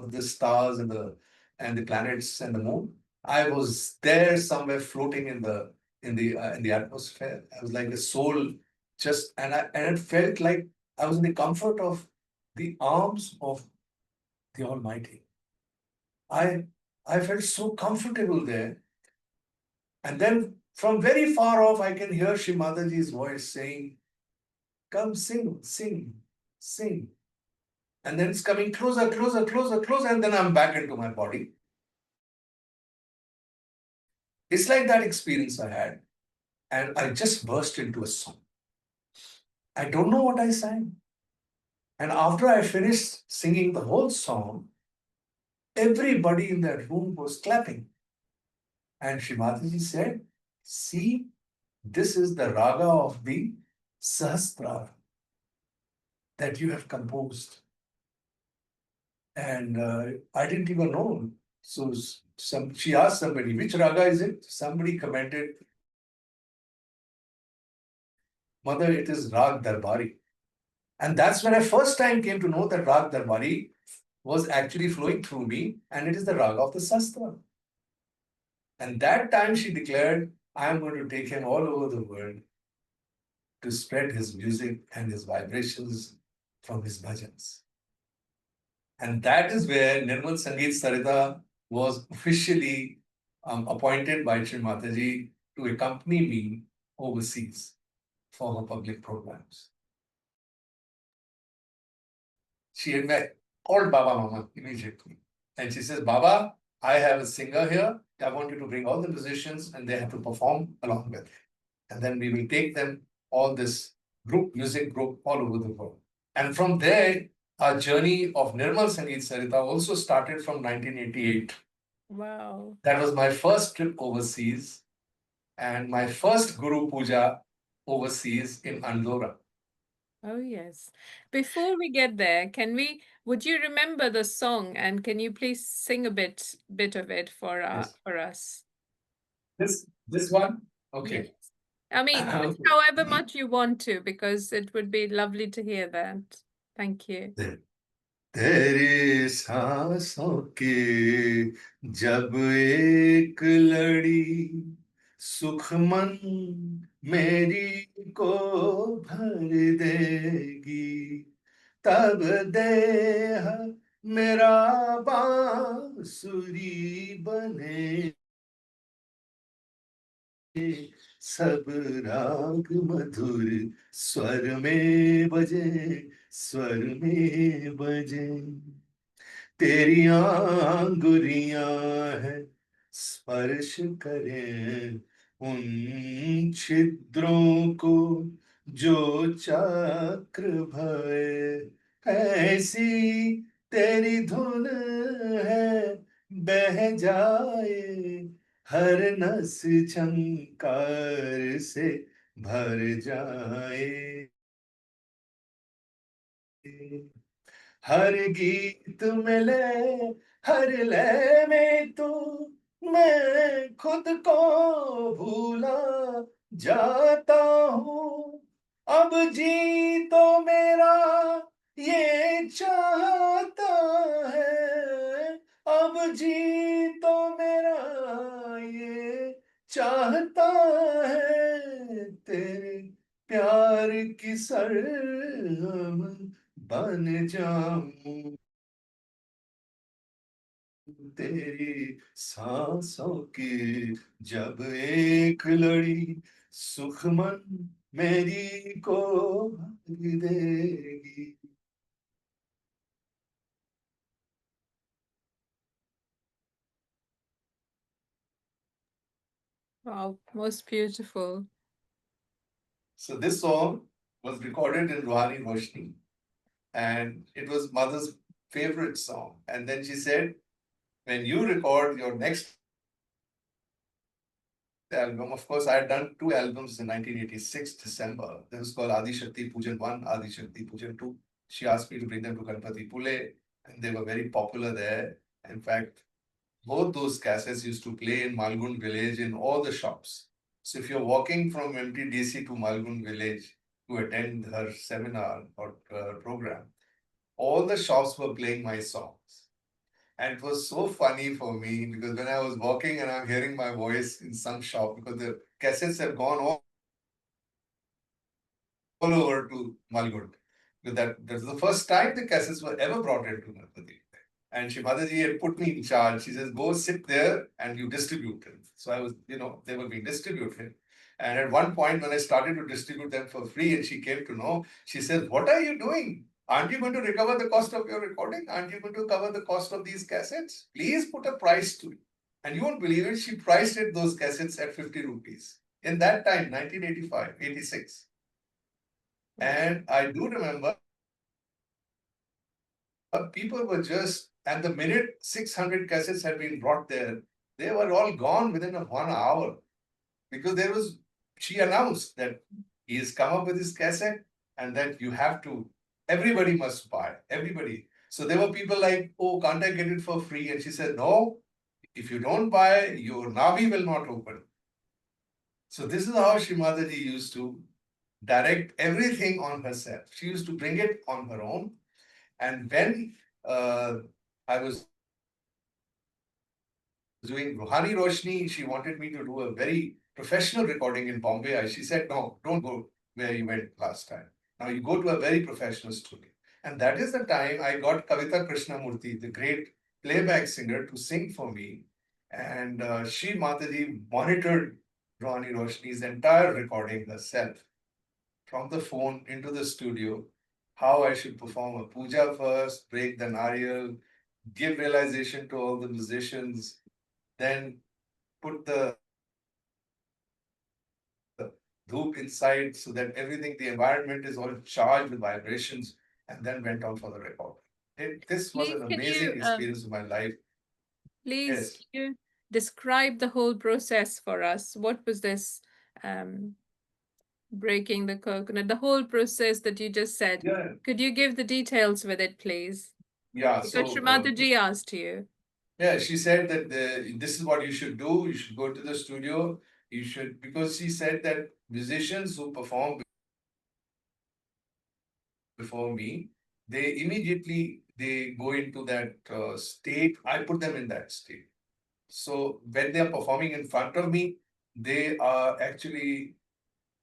the stars and the planets and the moon. I was there somewhere floating in the atmosphere. I was like a soul, just and it felt like I was in the comfort of the arms of the Almighty. I I felt so comfortable there. And then from very far off, I can hear Shri Mataji's voice saying, "Come sing, sing, sing." And then it's coming closer, closer, closer, closer, and then I'm back into my body. It's like that experience I had. And I just burst into a song. I don't know what I sang. And after I finished singing the whole song, everybody in that room was clapping. And Shri Mataji said, "See, this is the raga of the Sahasrara that you have composed." And I didn't even know. So she asked somebody, "Which raga is it?" Somebody commented, "Mother, it is Rag Darbari." And that's when I first time came to know that Rag Darbari was actually flowing through me, and it is the raga of the Sastra. And that time she declared, "I am going to take him all over the world to spread his music and his vibrations from his bhajans." And that is where Nirmal Sangeet Sarita was officially appointed by Shri Mataji to accompany me overseas for her public programs. She had met, called Baba Mama immediately. And she says, "Baba, I have a singer here. I want you to bring all the musicians and they have to perform along with it. And then we will take them, all this music group all over the world." And from there, our journey of Nirmal Sangeet Sarita also started from 1988. Wow. That was my first trip overseas and my first Guru Puja overseas in Andorra. Oh, yes. Before we get there, would you remember the song, and can you please sing a bit of it for Yes. us? This one? Okay. Yes. I mean, Okay. however much you want to, because it would be lovely to hear that. Thank you. तेरी सांसों की जब एक लड़ी सुख मन मेरी को भर देगी, तब देह मेरा बांसुरी बने, सब राग मधुर स्वर में बजे, स्वर में बजे। तेरी आंगुरियां है स्पर्श करें उन छिद्रों को जो चक्र भय, ऐसी तेरी धुन है बह जाए, हर नस झंकार से भर जाए। हर गीत में लय, हर लय में तू, मैं खुद को भूला जाता हूँ। अब जी तो मेरा ये चाहता है, अब जी तो मेरा ये चाहता है, तेरे प्यार की सरगम बन जाऊं, तेरी सांसों की जब एक लड़ी सुख मन मेरी को भर देगी। Wow, most beautiful. So this song was recorded in Ruhani Roshni, and it was mother's favorite song. And then she said, when you record your next album, of course, I had done 2 albums in 1986, December. This was called Adi Shakti Pujan 1, Adi Shakti Pujan 2. She asked me to bring them to Ganapatiphule, and they were very popular there. In fact, both those cassettes used to play in Malgund village in all the shops. So if you're walking from MTDC to Malgund village to attend her seminar or program, all the shops were playing my songs. And it was so funny for me because when I was walking and I'm hearing my voice in some shop, because the cassettes have gone all over to Malgund. That's the first time the cassettes were ever brought into Ganapati. And Shri Mataji had put me in charge. She says, go sit there and you distribute them. So I was, they were being distributed. And at one point, when I started to distribute them for free, and she came to know, she said, what are you doing? Aren't you going to recover the cost of your recording? Aren't you going to cover the cost of these cassettes? Please put a price to it. And you won't believe it, she priced it, those cassettes, at 50 rupees. In that time, 1985, 86. And I do remember people were just, and the minute 600 cassettes had been brought there, they were all gone within 1 hour. Because she announced that he has come up with his cassette and that you have to, everybody must buy, everybody. So there were people like, oh, can't I get it for free? And she said, no, if you don't buy, your Navi will not open. So this is how Shri Mataji used to direct everything on herself. She used to bring it on her own. And when I was doing Ruhani Roshni, she wanted me to do a very professional recording in Bombay. She said, no, don't go where you went last time. Now you go to a very professional studio. And that is the time I got Kavita Krishnamurti, the great playback singer, to sing for me. And Shri Mataji monitored Ruhani Roshni's entire recording herself, from the phone into the studio, how I should perform a puja first, break the nariyal, give realization to all the musicians, then put the dhoop inside so that everything, the environment is all charged with vibrations, and then went on for the recording. This was Please, an can amazing you, experience of my life. please, Yes. can you describe the whole process for us? What was this breaking the coconut, the whole process that you just said? Yeah. Could you give the details with it, please? Yeah. Because So, Shrimataji asked you. yeah, she said that this is what you should do. You should go to the studio. You should, because she said that musicians who perform before me, they immediately they go into that state. I put them in that state. So when they are performing in front of me, they are actually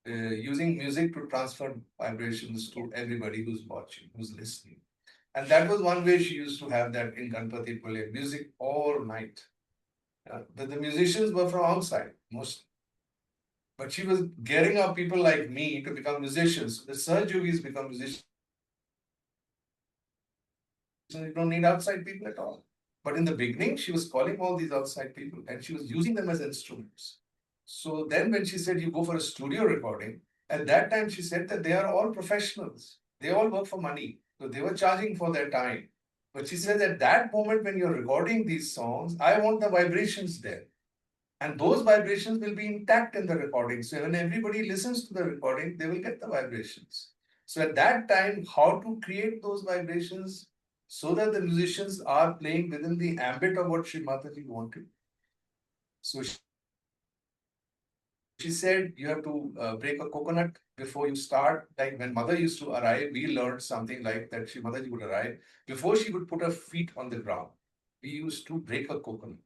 using music to transfer vibrations to everybody who's watching, who's listening. And that was one way she used to have that in Ganapatiphule, music all night. But the musicians were from outside, most. But she was gearing up people like me to become musicians. The Sahaja yogis become musicians. You don't need outside people at all. But in the beginning, she was calling all these outside people and she was using them as instruments. So then when she said you go for a studio recording, at that time she said that they are all professionals. They all work for money. So they were charging for their time. But she said at that moment when you're recording these songs, I want the vibrations there. And those vibrations will be intact in the recording. So when everybody listens to the recording, they will get the vibrations. So at that time, how to create those vibrations so that the musicians are playing within the ambit of what Shri Mataji wanted. So she said you have to break a coconut before you start. Like when mother used to arrive, we learned something like that. Shri Mataji would arrive. Before she would put her feet on the ground, we used to break a coconut.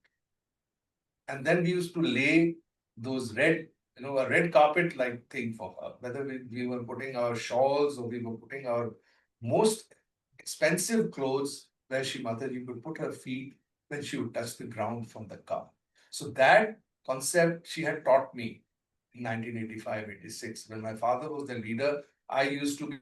And then we used to lay those red, a red carpet like thing for her. Whether we were putting our shawls or we were putting our most expensive clothes where Shri Mataji could put her feet when she would touch the ground from the car. So that concept she had taught me in 1985, 86. When my father was the leader, I used to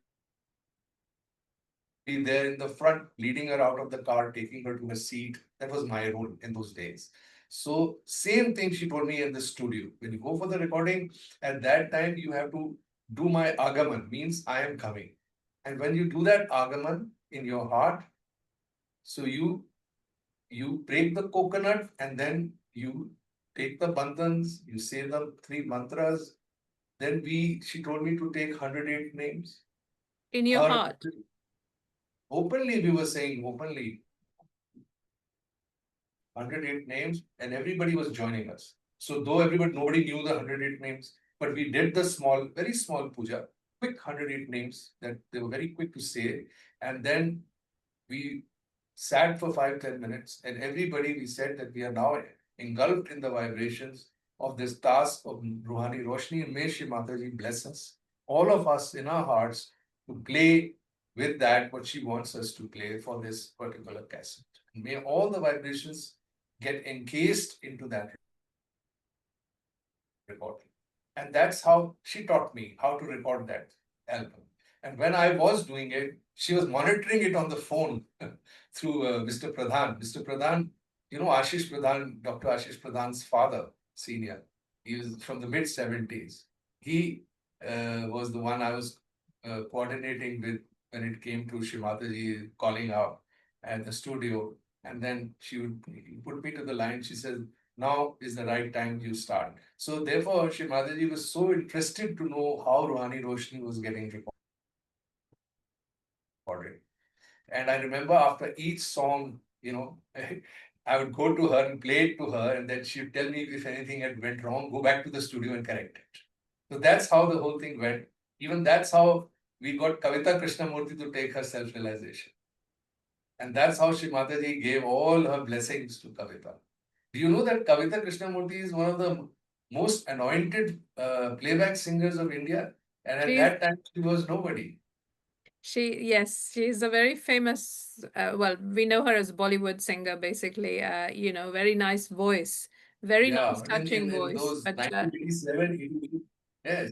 be there in the front, leading her out of the car, taking her to a seat. That was my role in those days. So same thing she told me in the studio. When you go for the recording, at that time you have to do my agaman, means I am coming. And when you do that agaman in your heart, so you break the coconut and then you take the bandhans, you say the 3 mantras. Then she told me to take 108 names. In your Her heart. openly, we were saying openly, 108 names, and everybody was joining us. So though nobody knew the 108 names, but we did the small, very small puja, quick 108 names that they were very quick to say. And then we sat for 5-10 minutes, and everybody, we said that we are now engulfed in the vibrations of this task of Ruhani Roshni, and may Shri Mataji bless us, all of us in our hearts, to play with that what she wants us to play for this particular cassette. And may all the vibrations get encased into that recording. And that's how she taught me how to record that album. And when I was doing it, she was monitoring it on the phone through Mr. Pradhan. Mr. Pradhan, Ashish Pradhan, Dr. Ashish Pradhan's father, senior. He was from the mid-70s. He was the one I was coordinating with when it came to Shri Mataji calling out at the studio. And then she would put me to the line. She says, now is the right time you start. So therefore, Shri Mataji was so interested to know how Ruhani Roshni was getting recorded. And I remember after each song, I would go to her and play it to her, and then she would tell me if anything had went wrong, go back to the studio and correct it. So that's how the whole thing went. Even that's how we got Kavita Krishnamurti to take her self-realization. And that's how Shri Mataji gave all her blessings to Kavita. Do you know that Kavita Krishnamurti is one of the most anointed playback singers of India? And at that time, she was nobody. Yes, she's a very famous, well, we know her as Bollywood singer, basically, very nice voice, very nice touching in voice. those But 1987, 88, yes,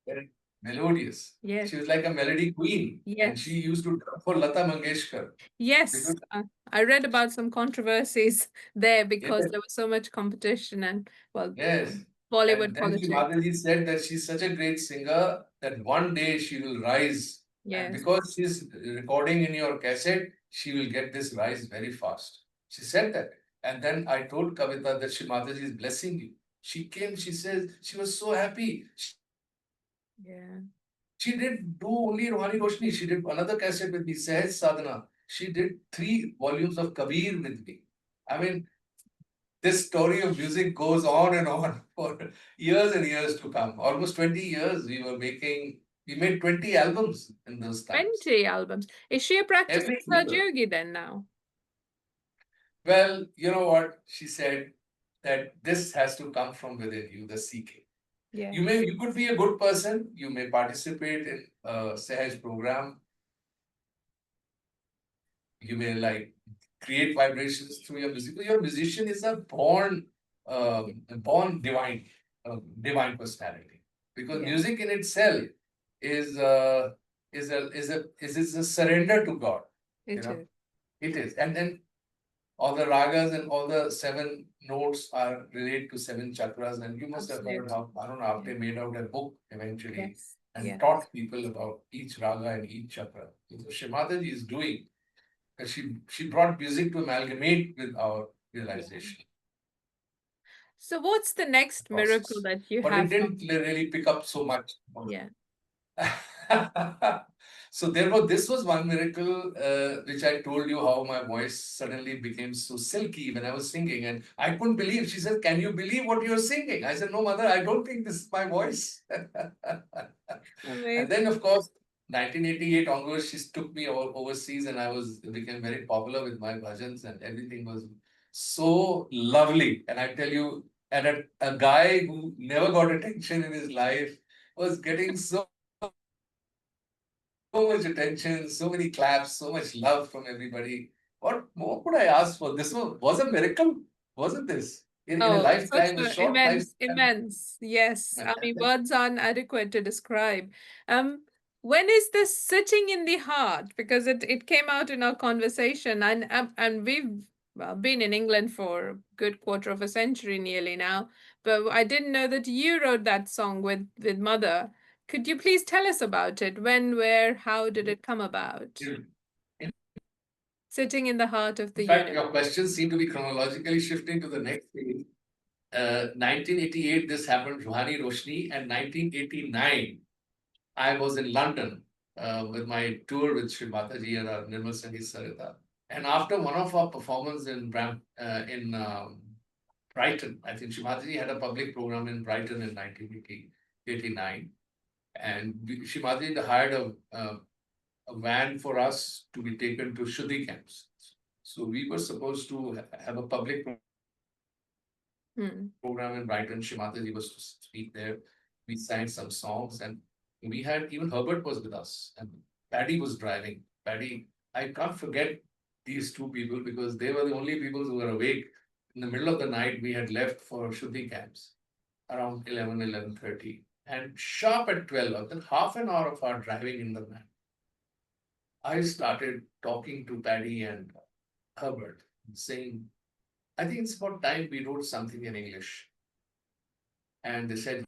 very melodious. yes, She was like a melody queen. And yes, she used to dub for Lata Mangeshkar. yes. Because, I read about some controversies there because yes, there was so much competition and, well, yes. Bollywood And then Shri politics. Mataji said that she's such a great singer that one day she will rise. And Yes, because she's recording in your cassette, she will get this rise very fast. She said that. And then I told Kavita that Shri Mataji is blessing you. She came, she says, she was so happy. yeah, She did do only Rohani Roshni. She did another cassette with me, Sahaj Sadhana. She did 3 volumes of Kabir with me. I mean, this story of music goes on and on for years and years to come. Almost 20 years we were making We made 20 albums in those times. 20 albums. Is she a practicing Every single. Sahaja then now? Well, you know what? She said that this has to come from within you, the CK. Yeah. You could be a good person, you may participate in a Sahaj program, you may like create vibrations through your music. Your musician is a born divine personality. Because Yeah. music in itself is a surrender to God. It is. It is. And then all the ragas and all the 7 notes are related to 7 chakras. And you must have heard how Apte made out a book eventually and taught people about each raga and each chakra. So Shri Mataji is doing, she brought music to amalgamate with our realization. So what's the next miracle that you but have? But it didn't really pick up so much. Yeah. So this was one miracle, which I told you how my voice suddenly became so silky when I was singing, and I couldn't believe. She said, "Can you believe what you're singing?" I said, "No, mother, I don't think this is my voice." And then, of course, 1988 onwards, she took me overseas, and I became very popular with my bhajans, and everything was so lovely. And I tell you, and a guy who never got attention in his life was getting so much attention, so many claps, so much love from everybody. What more could I ask for? This was a miracle, wasn't this? In a lifetime, a short immense, lifetime. immense. Yes, I mean, words aren't adequate to describe. When is this sitting in the heart? Because it came out in our conversation, and we've been in England for a good quarter of a century nearly now. But I didn't know that you wrote that song with Mother. Could you please tell us about it? When, where, how did it come about? Sitting in the heart of the universe. In fact, your questions seem to be chronologically shifting to the next phase. 1988, this happened, Ruhani Roshni, and 1989, I was in London with my tour with Shri Mataji and Nirmala Devi Sanjay. And after one of our performances in Brighton, I think Shri Mataji had a public program in Brighton in 1989. And Shri Mataji hired a van for us to be taken to Shuddhi camps. So we were supposed to have a public program in Brighton. Shri Mataji was to speak there. We sang some songs, and we had even Herbert was with us, and Paddy was driving. Paddy, I can't forget these 2 people because they were the only people who were awake. In the middle of the night, we had left for Shuddhi camps around 11:30. And sharp at 12, after half an hour of our driving in the van, I started talking to Paddy and Herbert, saying, I think it's about time we wrote something in English. And they said,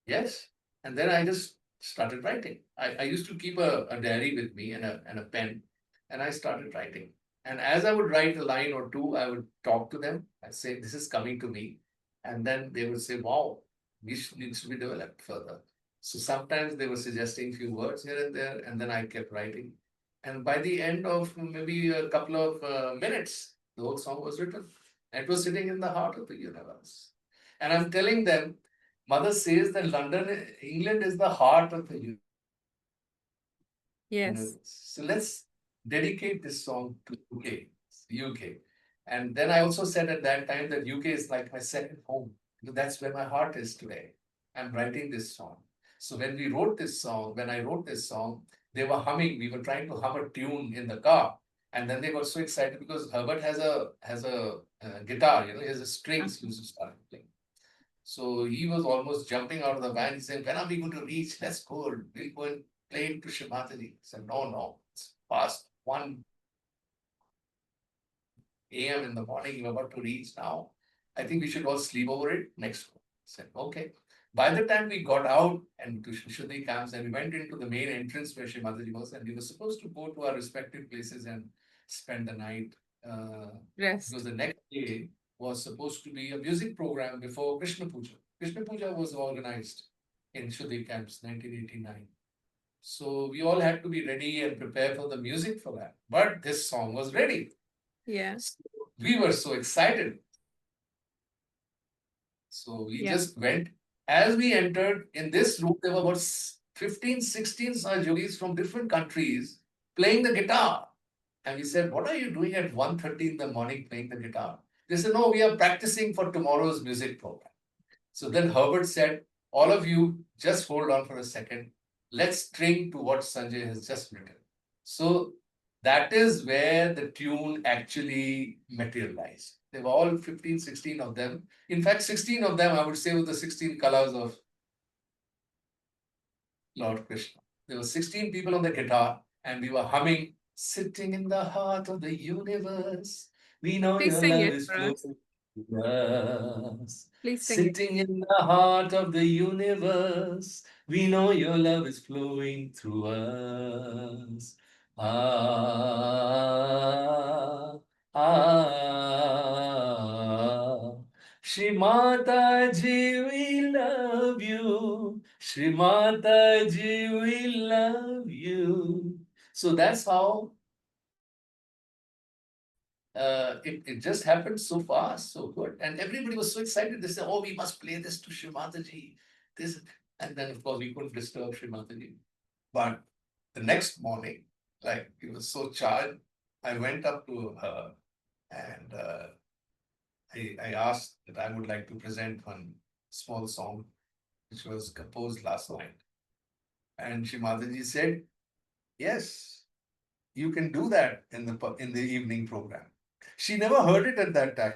yes. And then I just started writing. I used to keep a diary with me and a pen, and I started writing. And as I would write a line or 2, I would talk to them. I'd say, this is coming to me. And then they would say, wow, this needs to be developed further. So sometimes they were suggesting a few words here and there, and then I kept writing. And by the end of maybe a couple of minutes, the whole song was written. It was sitting in the heart of the universe. And I'm telling them, Mother says that England is the heart of the universe. Yes. So let's dedicate this song to UK. And then I also said at that time that UK is like my second home. That's where my heart is today. I'm writing this song. So when I wrote this song, they were humming. We were trying to hum a tune in the car. And then they were so excited because Herbert has a guitar, he has a strings he used to start playing. So he was almost jumping out of the van. He said, when are we going to reach? Let's go. We'll go and play it to Shri Mataji. I said, no, it's past 1 a.m. in the morning. We're about to reach now. I think we should all sleep over it next one. I said, okay. By the time we got out and to Shuddhi camps and we went into the main entrance where Shri Mataji was, and we were supposed to go to our respective places and spend the night. Because the next day was supposed to be a music program before Krishna Puja. Krishna Puja was organized in Shuddhi camps, 1989. So we all had to be ready and prepare for the music for that. But this song was ready. Yes. So we were so excited. So we just went As we entered in this room, there were about 15, 16 Sahajogis from different countries playing the guitar. And we said, what are you doing at 1:30 in the morning playing the guitar? They said, no, we are practicing for tomorrow's music program. So then Herbert said, all of you, just hold on for a second. Let's string to what Sanjay has just written. So that is where the tune actually materialized. They were all 15, 16 of them. In fact, 16 of them, I would say, were the 16 colors of Lord Krishna. There were 16 people on the guitar, and we were humming, sitting in the heart of the universe. We know Please your sing love it is for us. flowing through us. Please sing it. Sitting in the heart of the universe, we know your love is flowing through us. Ah, ah. Shri Mataji, we love you. Shri Mataji, we love you. So that's how it just happened so fast, so good. And everybody was so excited. They said, oh, we must play this to Shri Mataji. This, and then, of course, we couldn't disturb Shri Mataji. But the next morning, like, it was so charged, I went up to her and I asked that I would like to present one small song which was composed last night. And Shri Mataji said, yes, you can do that in the evening program. She never heard it at that time.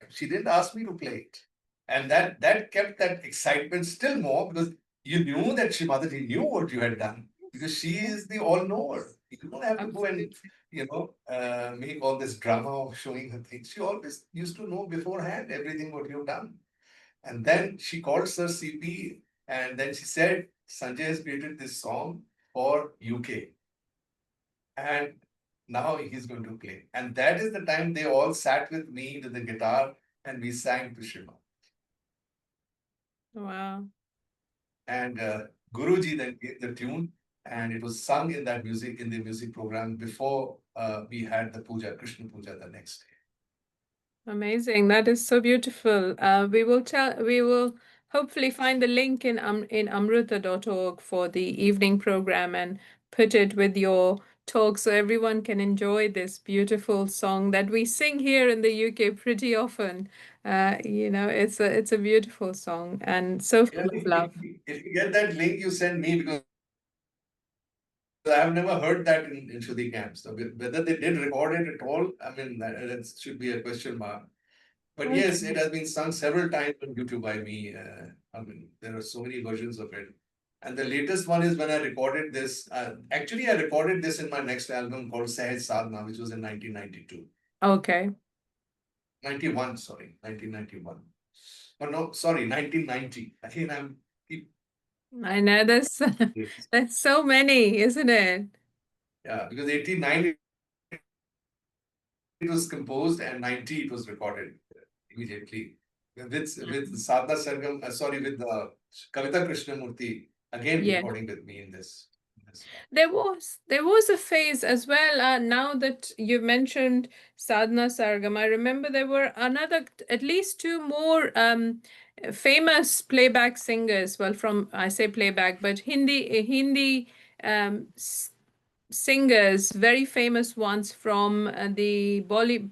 She didn't ask me to play it. And that kept that excitement still more because you knew that Shri Mataji knew what you had done because she is the all-knower. You don't have to go and, make all this drama of showing her things. She always used to know beforehand everything what you've done. And then she called Sir CP and then she said, Sanjay has created this song for UK. And now he's going to play. And that is the time they all sat with me with the guitar and we sang to Shiva. Wow. And Guruji then gave the tune and it was sung in the music program before we had the puja, Krishna Puja the next day. Amazing. That is so beautiful. We will hopefully find the link in amruta.org for the evening program and put it with your talk so everyone can enjoy this beautiful song that we sing here in the UK pretty often. It's a beautiful song and so full of love. If you get that link, you send me because I have never heard that in Shuddhi camps. So whether they did record it at all, I mean, that should be a question mark. But yes, it has been sung several times on YouTube by me. I mean, there are so many versions of it. And the latest one is when I recorded this. Actually, I recorded this in my next album called Sahaja, which was in 1992. Okay. 91, sorry, 1991. Oh, no, sorry, 1990. Again, I know that's so many, isn't it? yeah, because 89 it was composed and 90 it was recorded immediately. With Sadhna Sargam, with Kavita Krishnamurti, again Yeah. recording with me in this. There was a phase as well. Now that you mentioned Sadhana Sargam, I remember there were at least two more famous playback singers. Well, I say playback, but Hindi singers, very famous ones from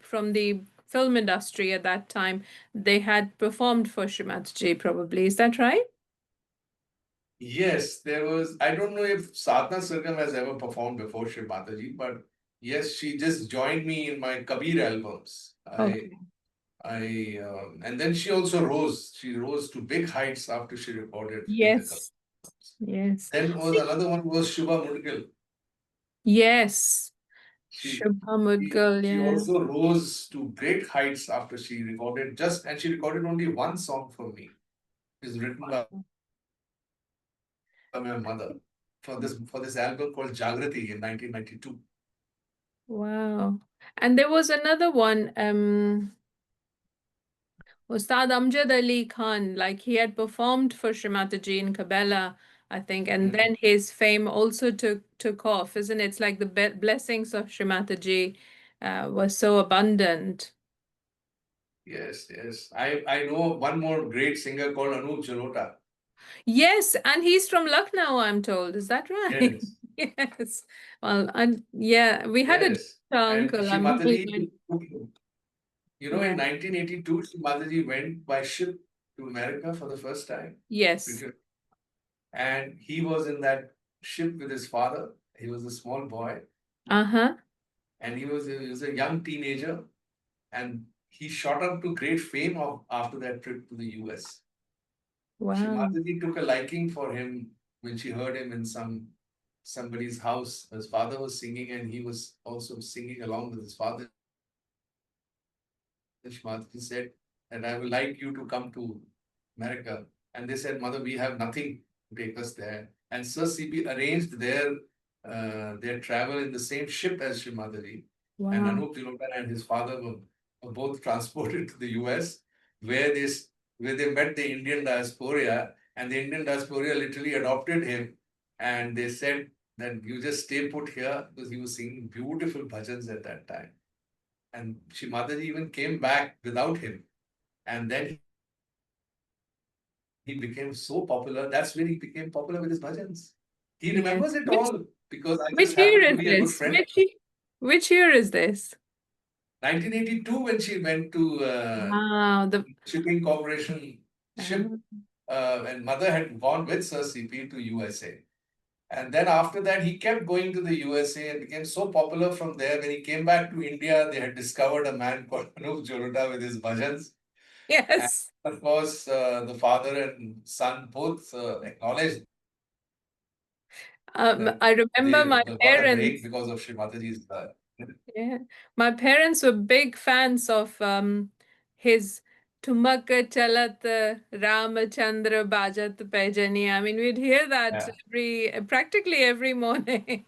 from the film industry at that time. They had performed for Shrimati probably. Is that right? Yes, there was. I don't know if Sadhana Sargam has ever performed before Shri Mataji, but yes, she just joined me in my Kabir albums. Okay. And then she also rose. She rose to big heights after she recorded in the Kabir. Yes. Yes. Then was another one was Shubha Mudgal. Yes. She Shubha Mudgal, she yeah. also rose to great heights after she recorded and she recorded only one song for me. It's written by my mother for this album called Jagrati in 1992. Wow. And there was another one, Ustad Amjad Ali Khan, like he had performed for Shrimataji in Kabela, I think, and then his fame also took off, isn't it? It's like the blessings of Shrimataji was so abundant. Yes, yes. I know one more great singer called Anup Jalota. Yes, and he's from Lucknow, I'm told. Is that right? Yes, Yes. Well, and yeah, we had a yes. And uncle. Shri I'm always Mataji, going, in yeah. 1982, Shri Mataji went by ship to America for the first time. Yes. And he was in that ship with his father. He was a small boy, Uh-huh. and he was a young teenager, and he shot up to great fame after that trip to the US. Shri Wow. Mataji took a liking for him when she heard him in somebody's house. His father was singing, and he was also singing along with his father. Shri Mataji said that I would like you to come to America. And they said, Mother, we have nothing to take us there. And Sir CP arranged their travel in the same ship as Shri Mataji. And Wow. Anup Tilokan and his father were both transported to the US, where they met the Indian diaspora, and the Indian diaspora literally adopted him. And they said that you just stay put here, because he was singing beautiful bhajans at that time. And Shri Mataji even came back without him. And then he became so popular. That's when he became popular with his bhajans. He Yes. remembers it all because I Which just year happened to is be a good this? friend. Which year is this? 1982, when she went to Wow, the shipping corporation ship, uh, and mother had gone with Sir CP to USA. And then after that, he kept going to the USA and became so popular from there. When he came back to India, they had discovered a man called Anup Jalota with his bhajans. And yes. of course, the father and son both acknowledged that I remember my they got a break parents. because of Shri Mataji's. Yeah, my parents were big fans of his Tumak Chalat Ramachandra Bajat Pejani. I mean, we'd hear that Yeah. practically every morning.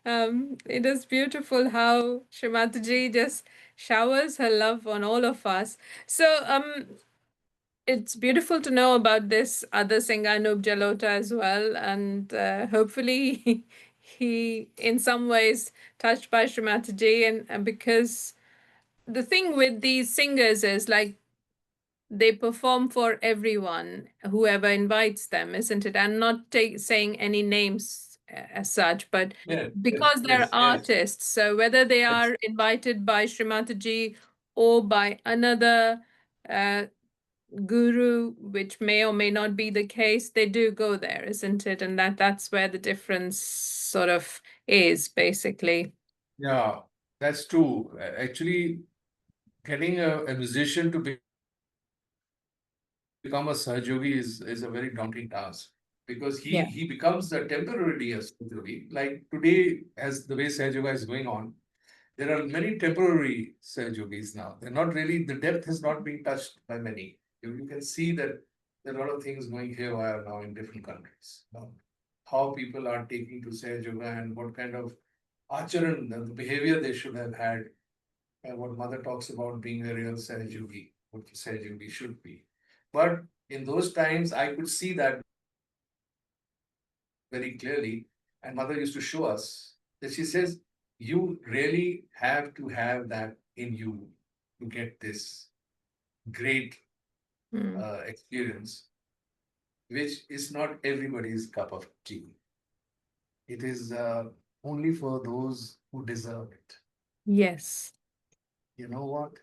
It is beautiful how Shrimati just showers her love on all of us. So, it's beautiful to know about this other singer, Anup Jalota, as well. And hopefully he, in some ways, touched by Shrimati and because the thing with these singers is like they perform for everyone, whoever invites them, isn't it? And not saying any names as such, but Yes, yes, because they're yes, yes, artists, so whether they yes. are invited by Shrimati or by another uh, guru, which may or may not be the case, they do go there, isn't it? And that's where the difference sort of is, basically. Yeah, that's true. Actually, getting a musician to become a Sahajogi is a very daunting task, because Yeah. he becomes a temporarily a Sahajogi. Like today, as the way Sahajoga is going on, there are many temporary Sahajogis now. They're not really, the depth has not been touched by many. You can see that there are a lot of things going haywire now in different countries. How people are taking to Sahajoga and what kind of acharan, the behavior they should have had, and what mother talks about being a real Sahajogi, what the Sahajogi should be. But in those times, I could see that very clearly. And mother used to show us that she says, you really have to have that in you to get this great Mm. experience, which is not everybody's cup of tea. It is only for those who deserve it. Yes. You know what?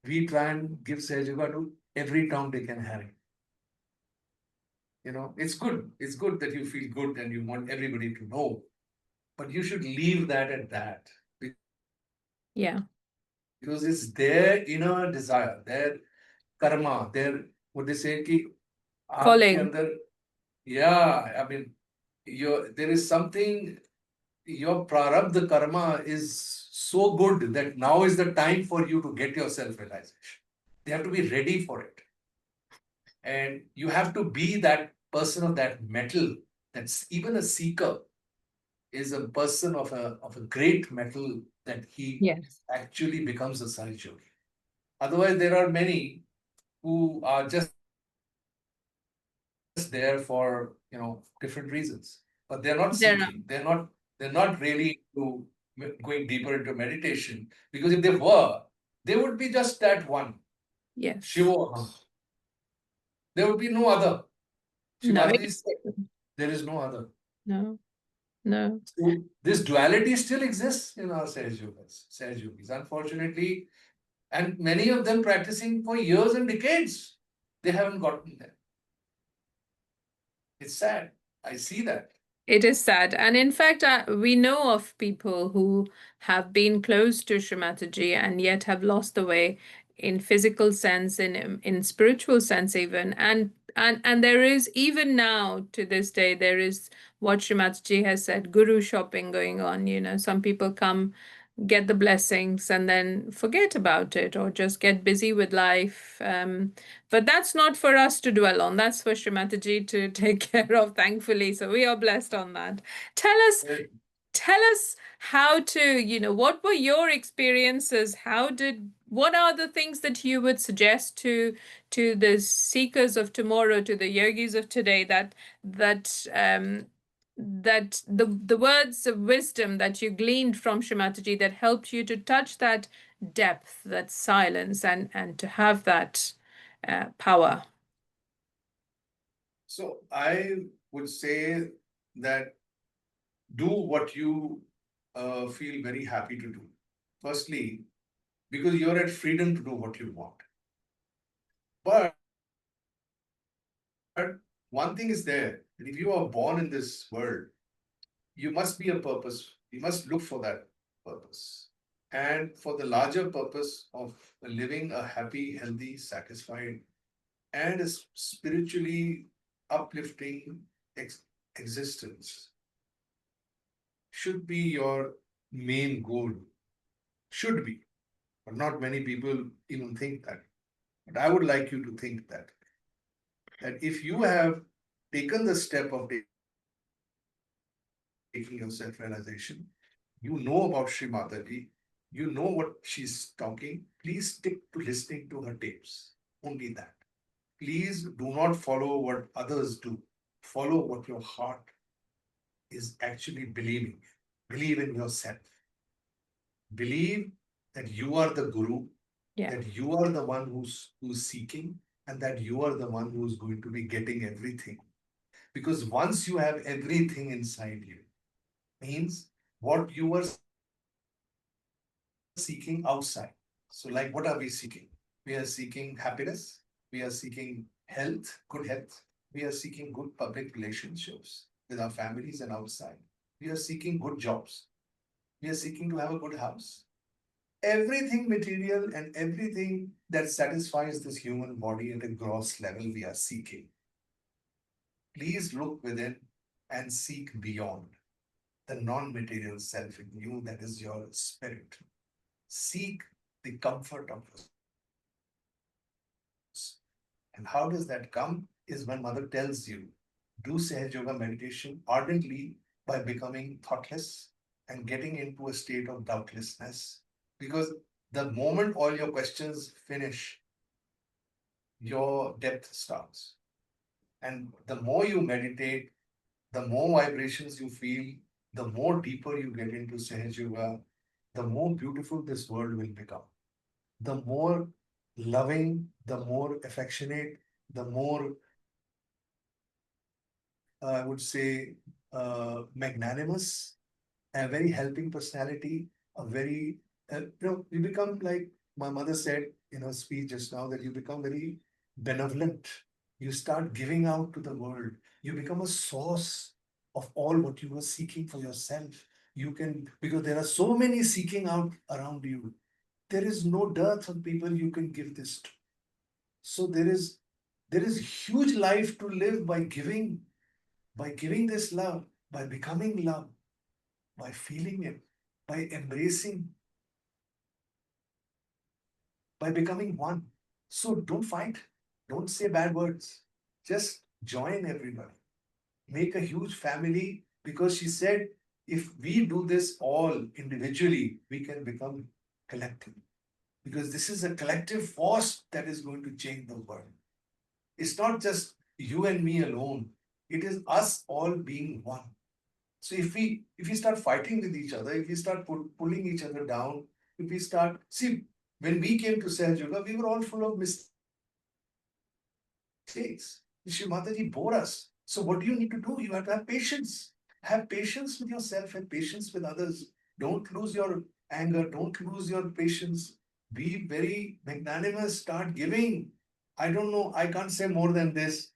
We try and give Sahajoga to every Tom, Dick, and Harry. It's good. It's good that you feel good and you want everybody to know. But you should leave that at that. Yeah. Because it's their inner desire, their karma, their what they say कि आपके Calling. अंदर, yeah, I mean, there is something, your prarabdha karma is so good that now is the time for you to get your self-realization. They have to be ready for it. And you have to be that person of that metal. That's even a seeker is a person of a great metal, that he Yes. actually becomes a Sahajogi. Otherwise, there are many who are just there for different reasons, but they're not There are. seeking. They're not really going deeper into meditation, because if they were, they would be just that one. Yes. Shiva. There would be no other. Shri No, Mataji said, there is no other. no, no. So this duality still exists in our Sahaj Yogis, unfortunately, and many of them practicing for years and decades, they haven't gotten there. It's sad. I see that. It is sad. And in fact, we know of people who have been close to Shri Mataji and yet have lost the way in physical sense, in spiritual sense even. And there is, even now to this day, there is what Shri Mataji has said, guru shopping going on. You know, some people come, get the blessings and then forget about it or just get busy with life. But that's not for us to dwell on. That's for Shri Mataji to take care of, thankfully. So we are blessed on that. Tell us how to, you know, what were your experiences? What are the things that you would suggest to the seekers of tomorrow, to the yogis of today, that the words of wisdom that you gleaned from Shri Mataji that helped you to touch that depth, that silence, and to have that power? So I would say that do what you feel very happy to do. Firstly, because you're at freedom to do what you want. But one thing is there, that if you are born in this world, you must be a purpose. You must look for that purpose. And for the larger purpose of living a happy, healthy, satisfied, and a spiritually uplifting existence should be your main goal. Should be. But not many people even think that. But I would like you to think that if you have taken the step of taking your self-realization, you know about Shri Mataji, you know what she's talking, please stick to listening to her tapes. Only that. Please do not follow what others do. Follow what your heart is actually believing. Believe in yourself. Believe that you are the guru, that you are the one who's seeking, and that you are the one who's going to be getting everything. Because once you have everything inside you, means what you were seeking outside. So, like, what are we seeking? We are seeking happiness, we are seeking health, good health, we are seeking good public relationships with our families and outside. We are seeking good jobs. We are seeking to have a good house. Everything material and everything that satisfies this human body at a gross level, we are seeking. Please look within and seek beyond the non-material self in you, that is your spirit. Seek the comfort of yourself. And how does that come? Is when Mother tells you, do Sahaja Yoga meditation ardently by becoming thoughtless and getting into a state of doubtlessness. Because the moment all your questions finish, your depth starts. And the more you meditate, the more vibrations you feel, the more deeper you get into Sahaja Yoga, the more beautiful this world will become. The more loving, the more affectionate, the more, I would say, magnanimous, a very helping personality, a very, you become like my mother said in her speech just now, that you become very benevolent. You start giving out to the world. You become a source of all what you were seeking for yourself. You can, because there are so many seeking out around you. There is no dearth of people you can give this to. So there is huge life to live by giving this love, by becoming love, by feeling it, by embracing, by becoming one. So don't fight, don't say bad words, just join everybody. Make a huge family, because she said, if we do this all individually, we can become collective. Because this is a collective force that is going to change the world. It's not just you and me alone. It is us all being one. So if we start fighting with each other, if we start pulling each other down, if we start, see, When we came to Sahaja Yoga, we were all full of mistakes. Shri Mataji bore us. So what do you need to do? You have to have patience. Have patience with yourself and patience with others. Don't lose your anger. Don't lose your patience. Be very magnanimous. Start giving. I don't know. I can't say more than this.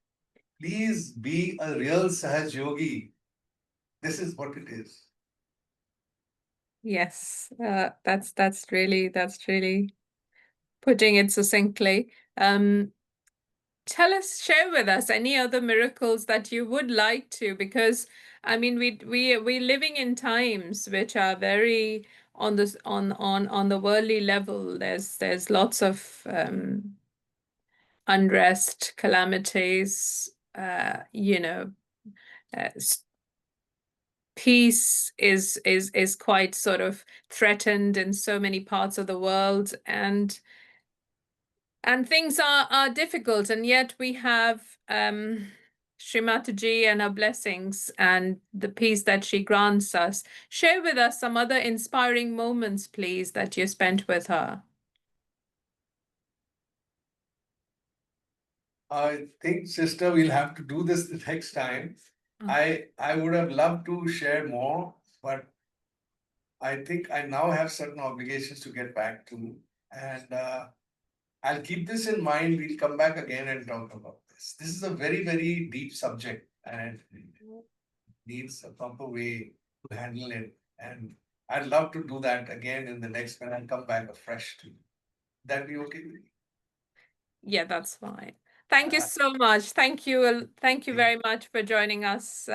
Please be a real Sahaj Yogi. This is what it is. Yes, that's really putting it succinctly. Share with us any other miracles that you would like to, because I mean we're living in times which are very on this on the worldly level. There's lots of unrest, calamities, you know, peace is quite sort of threatened in so many parts of the world, and things are difficult, and yet we have Shri Mataji and her blessings and the peace that she grants us. Share with us some other inspiring moments, please, that you spent with her. I think, sister, we'll have to do this the next time. I would have loved to share more, but I think I now have certain obligations to get back to, and I'll keep this in mind. We'll come back again and talk about this. This is a very, very deep subject and needs a proper way to handle it. And I'd love to do that again in the next one and come back afresh to you. That be okay with you? Yeah, that's fine. Thank you so much. Thank you. Thank you very much for joining us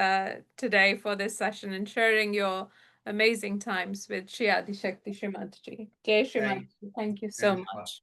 today for this session and sharing your amazing times with Shri Adi Shakti Shri Mataji. Jai Shri Mataji. Thank you so much.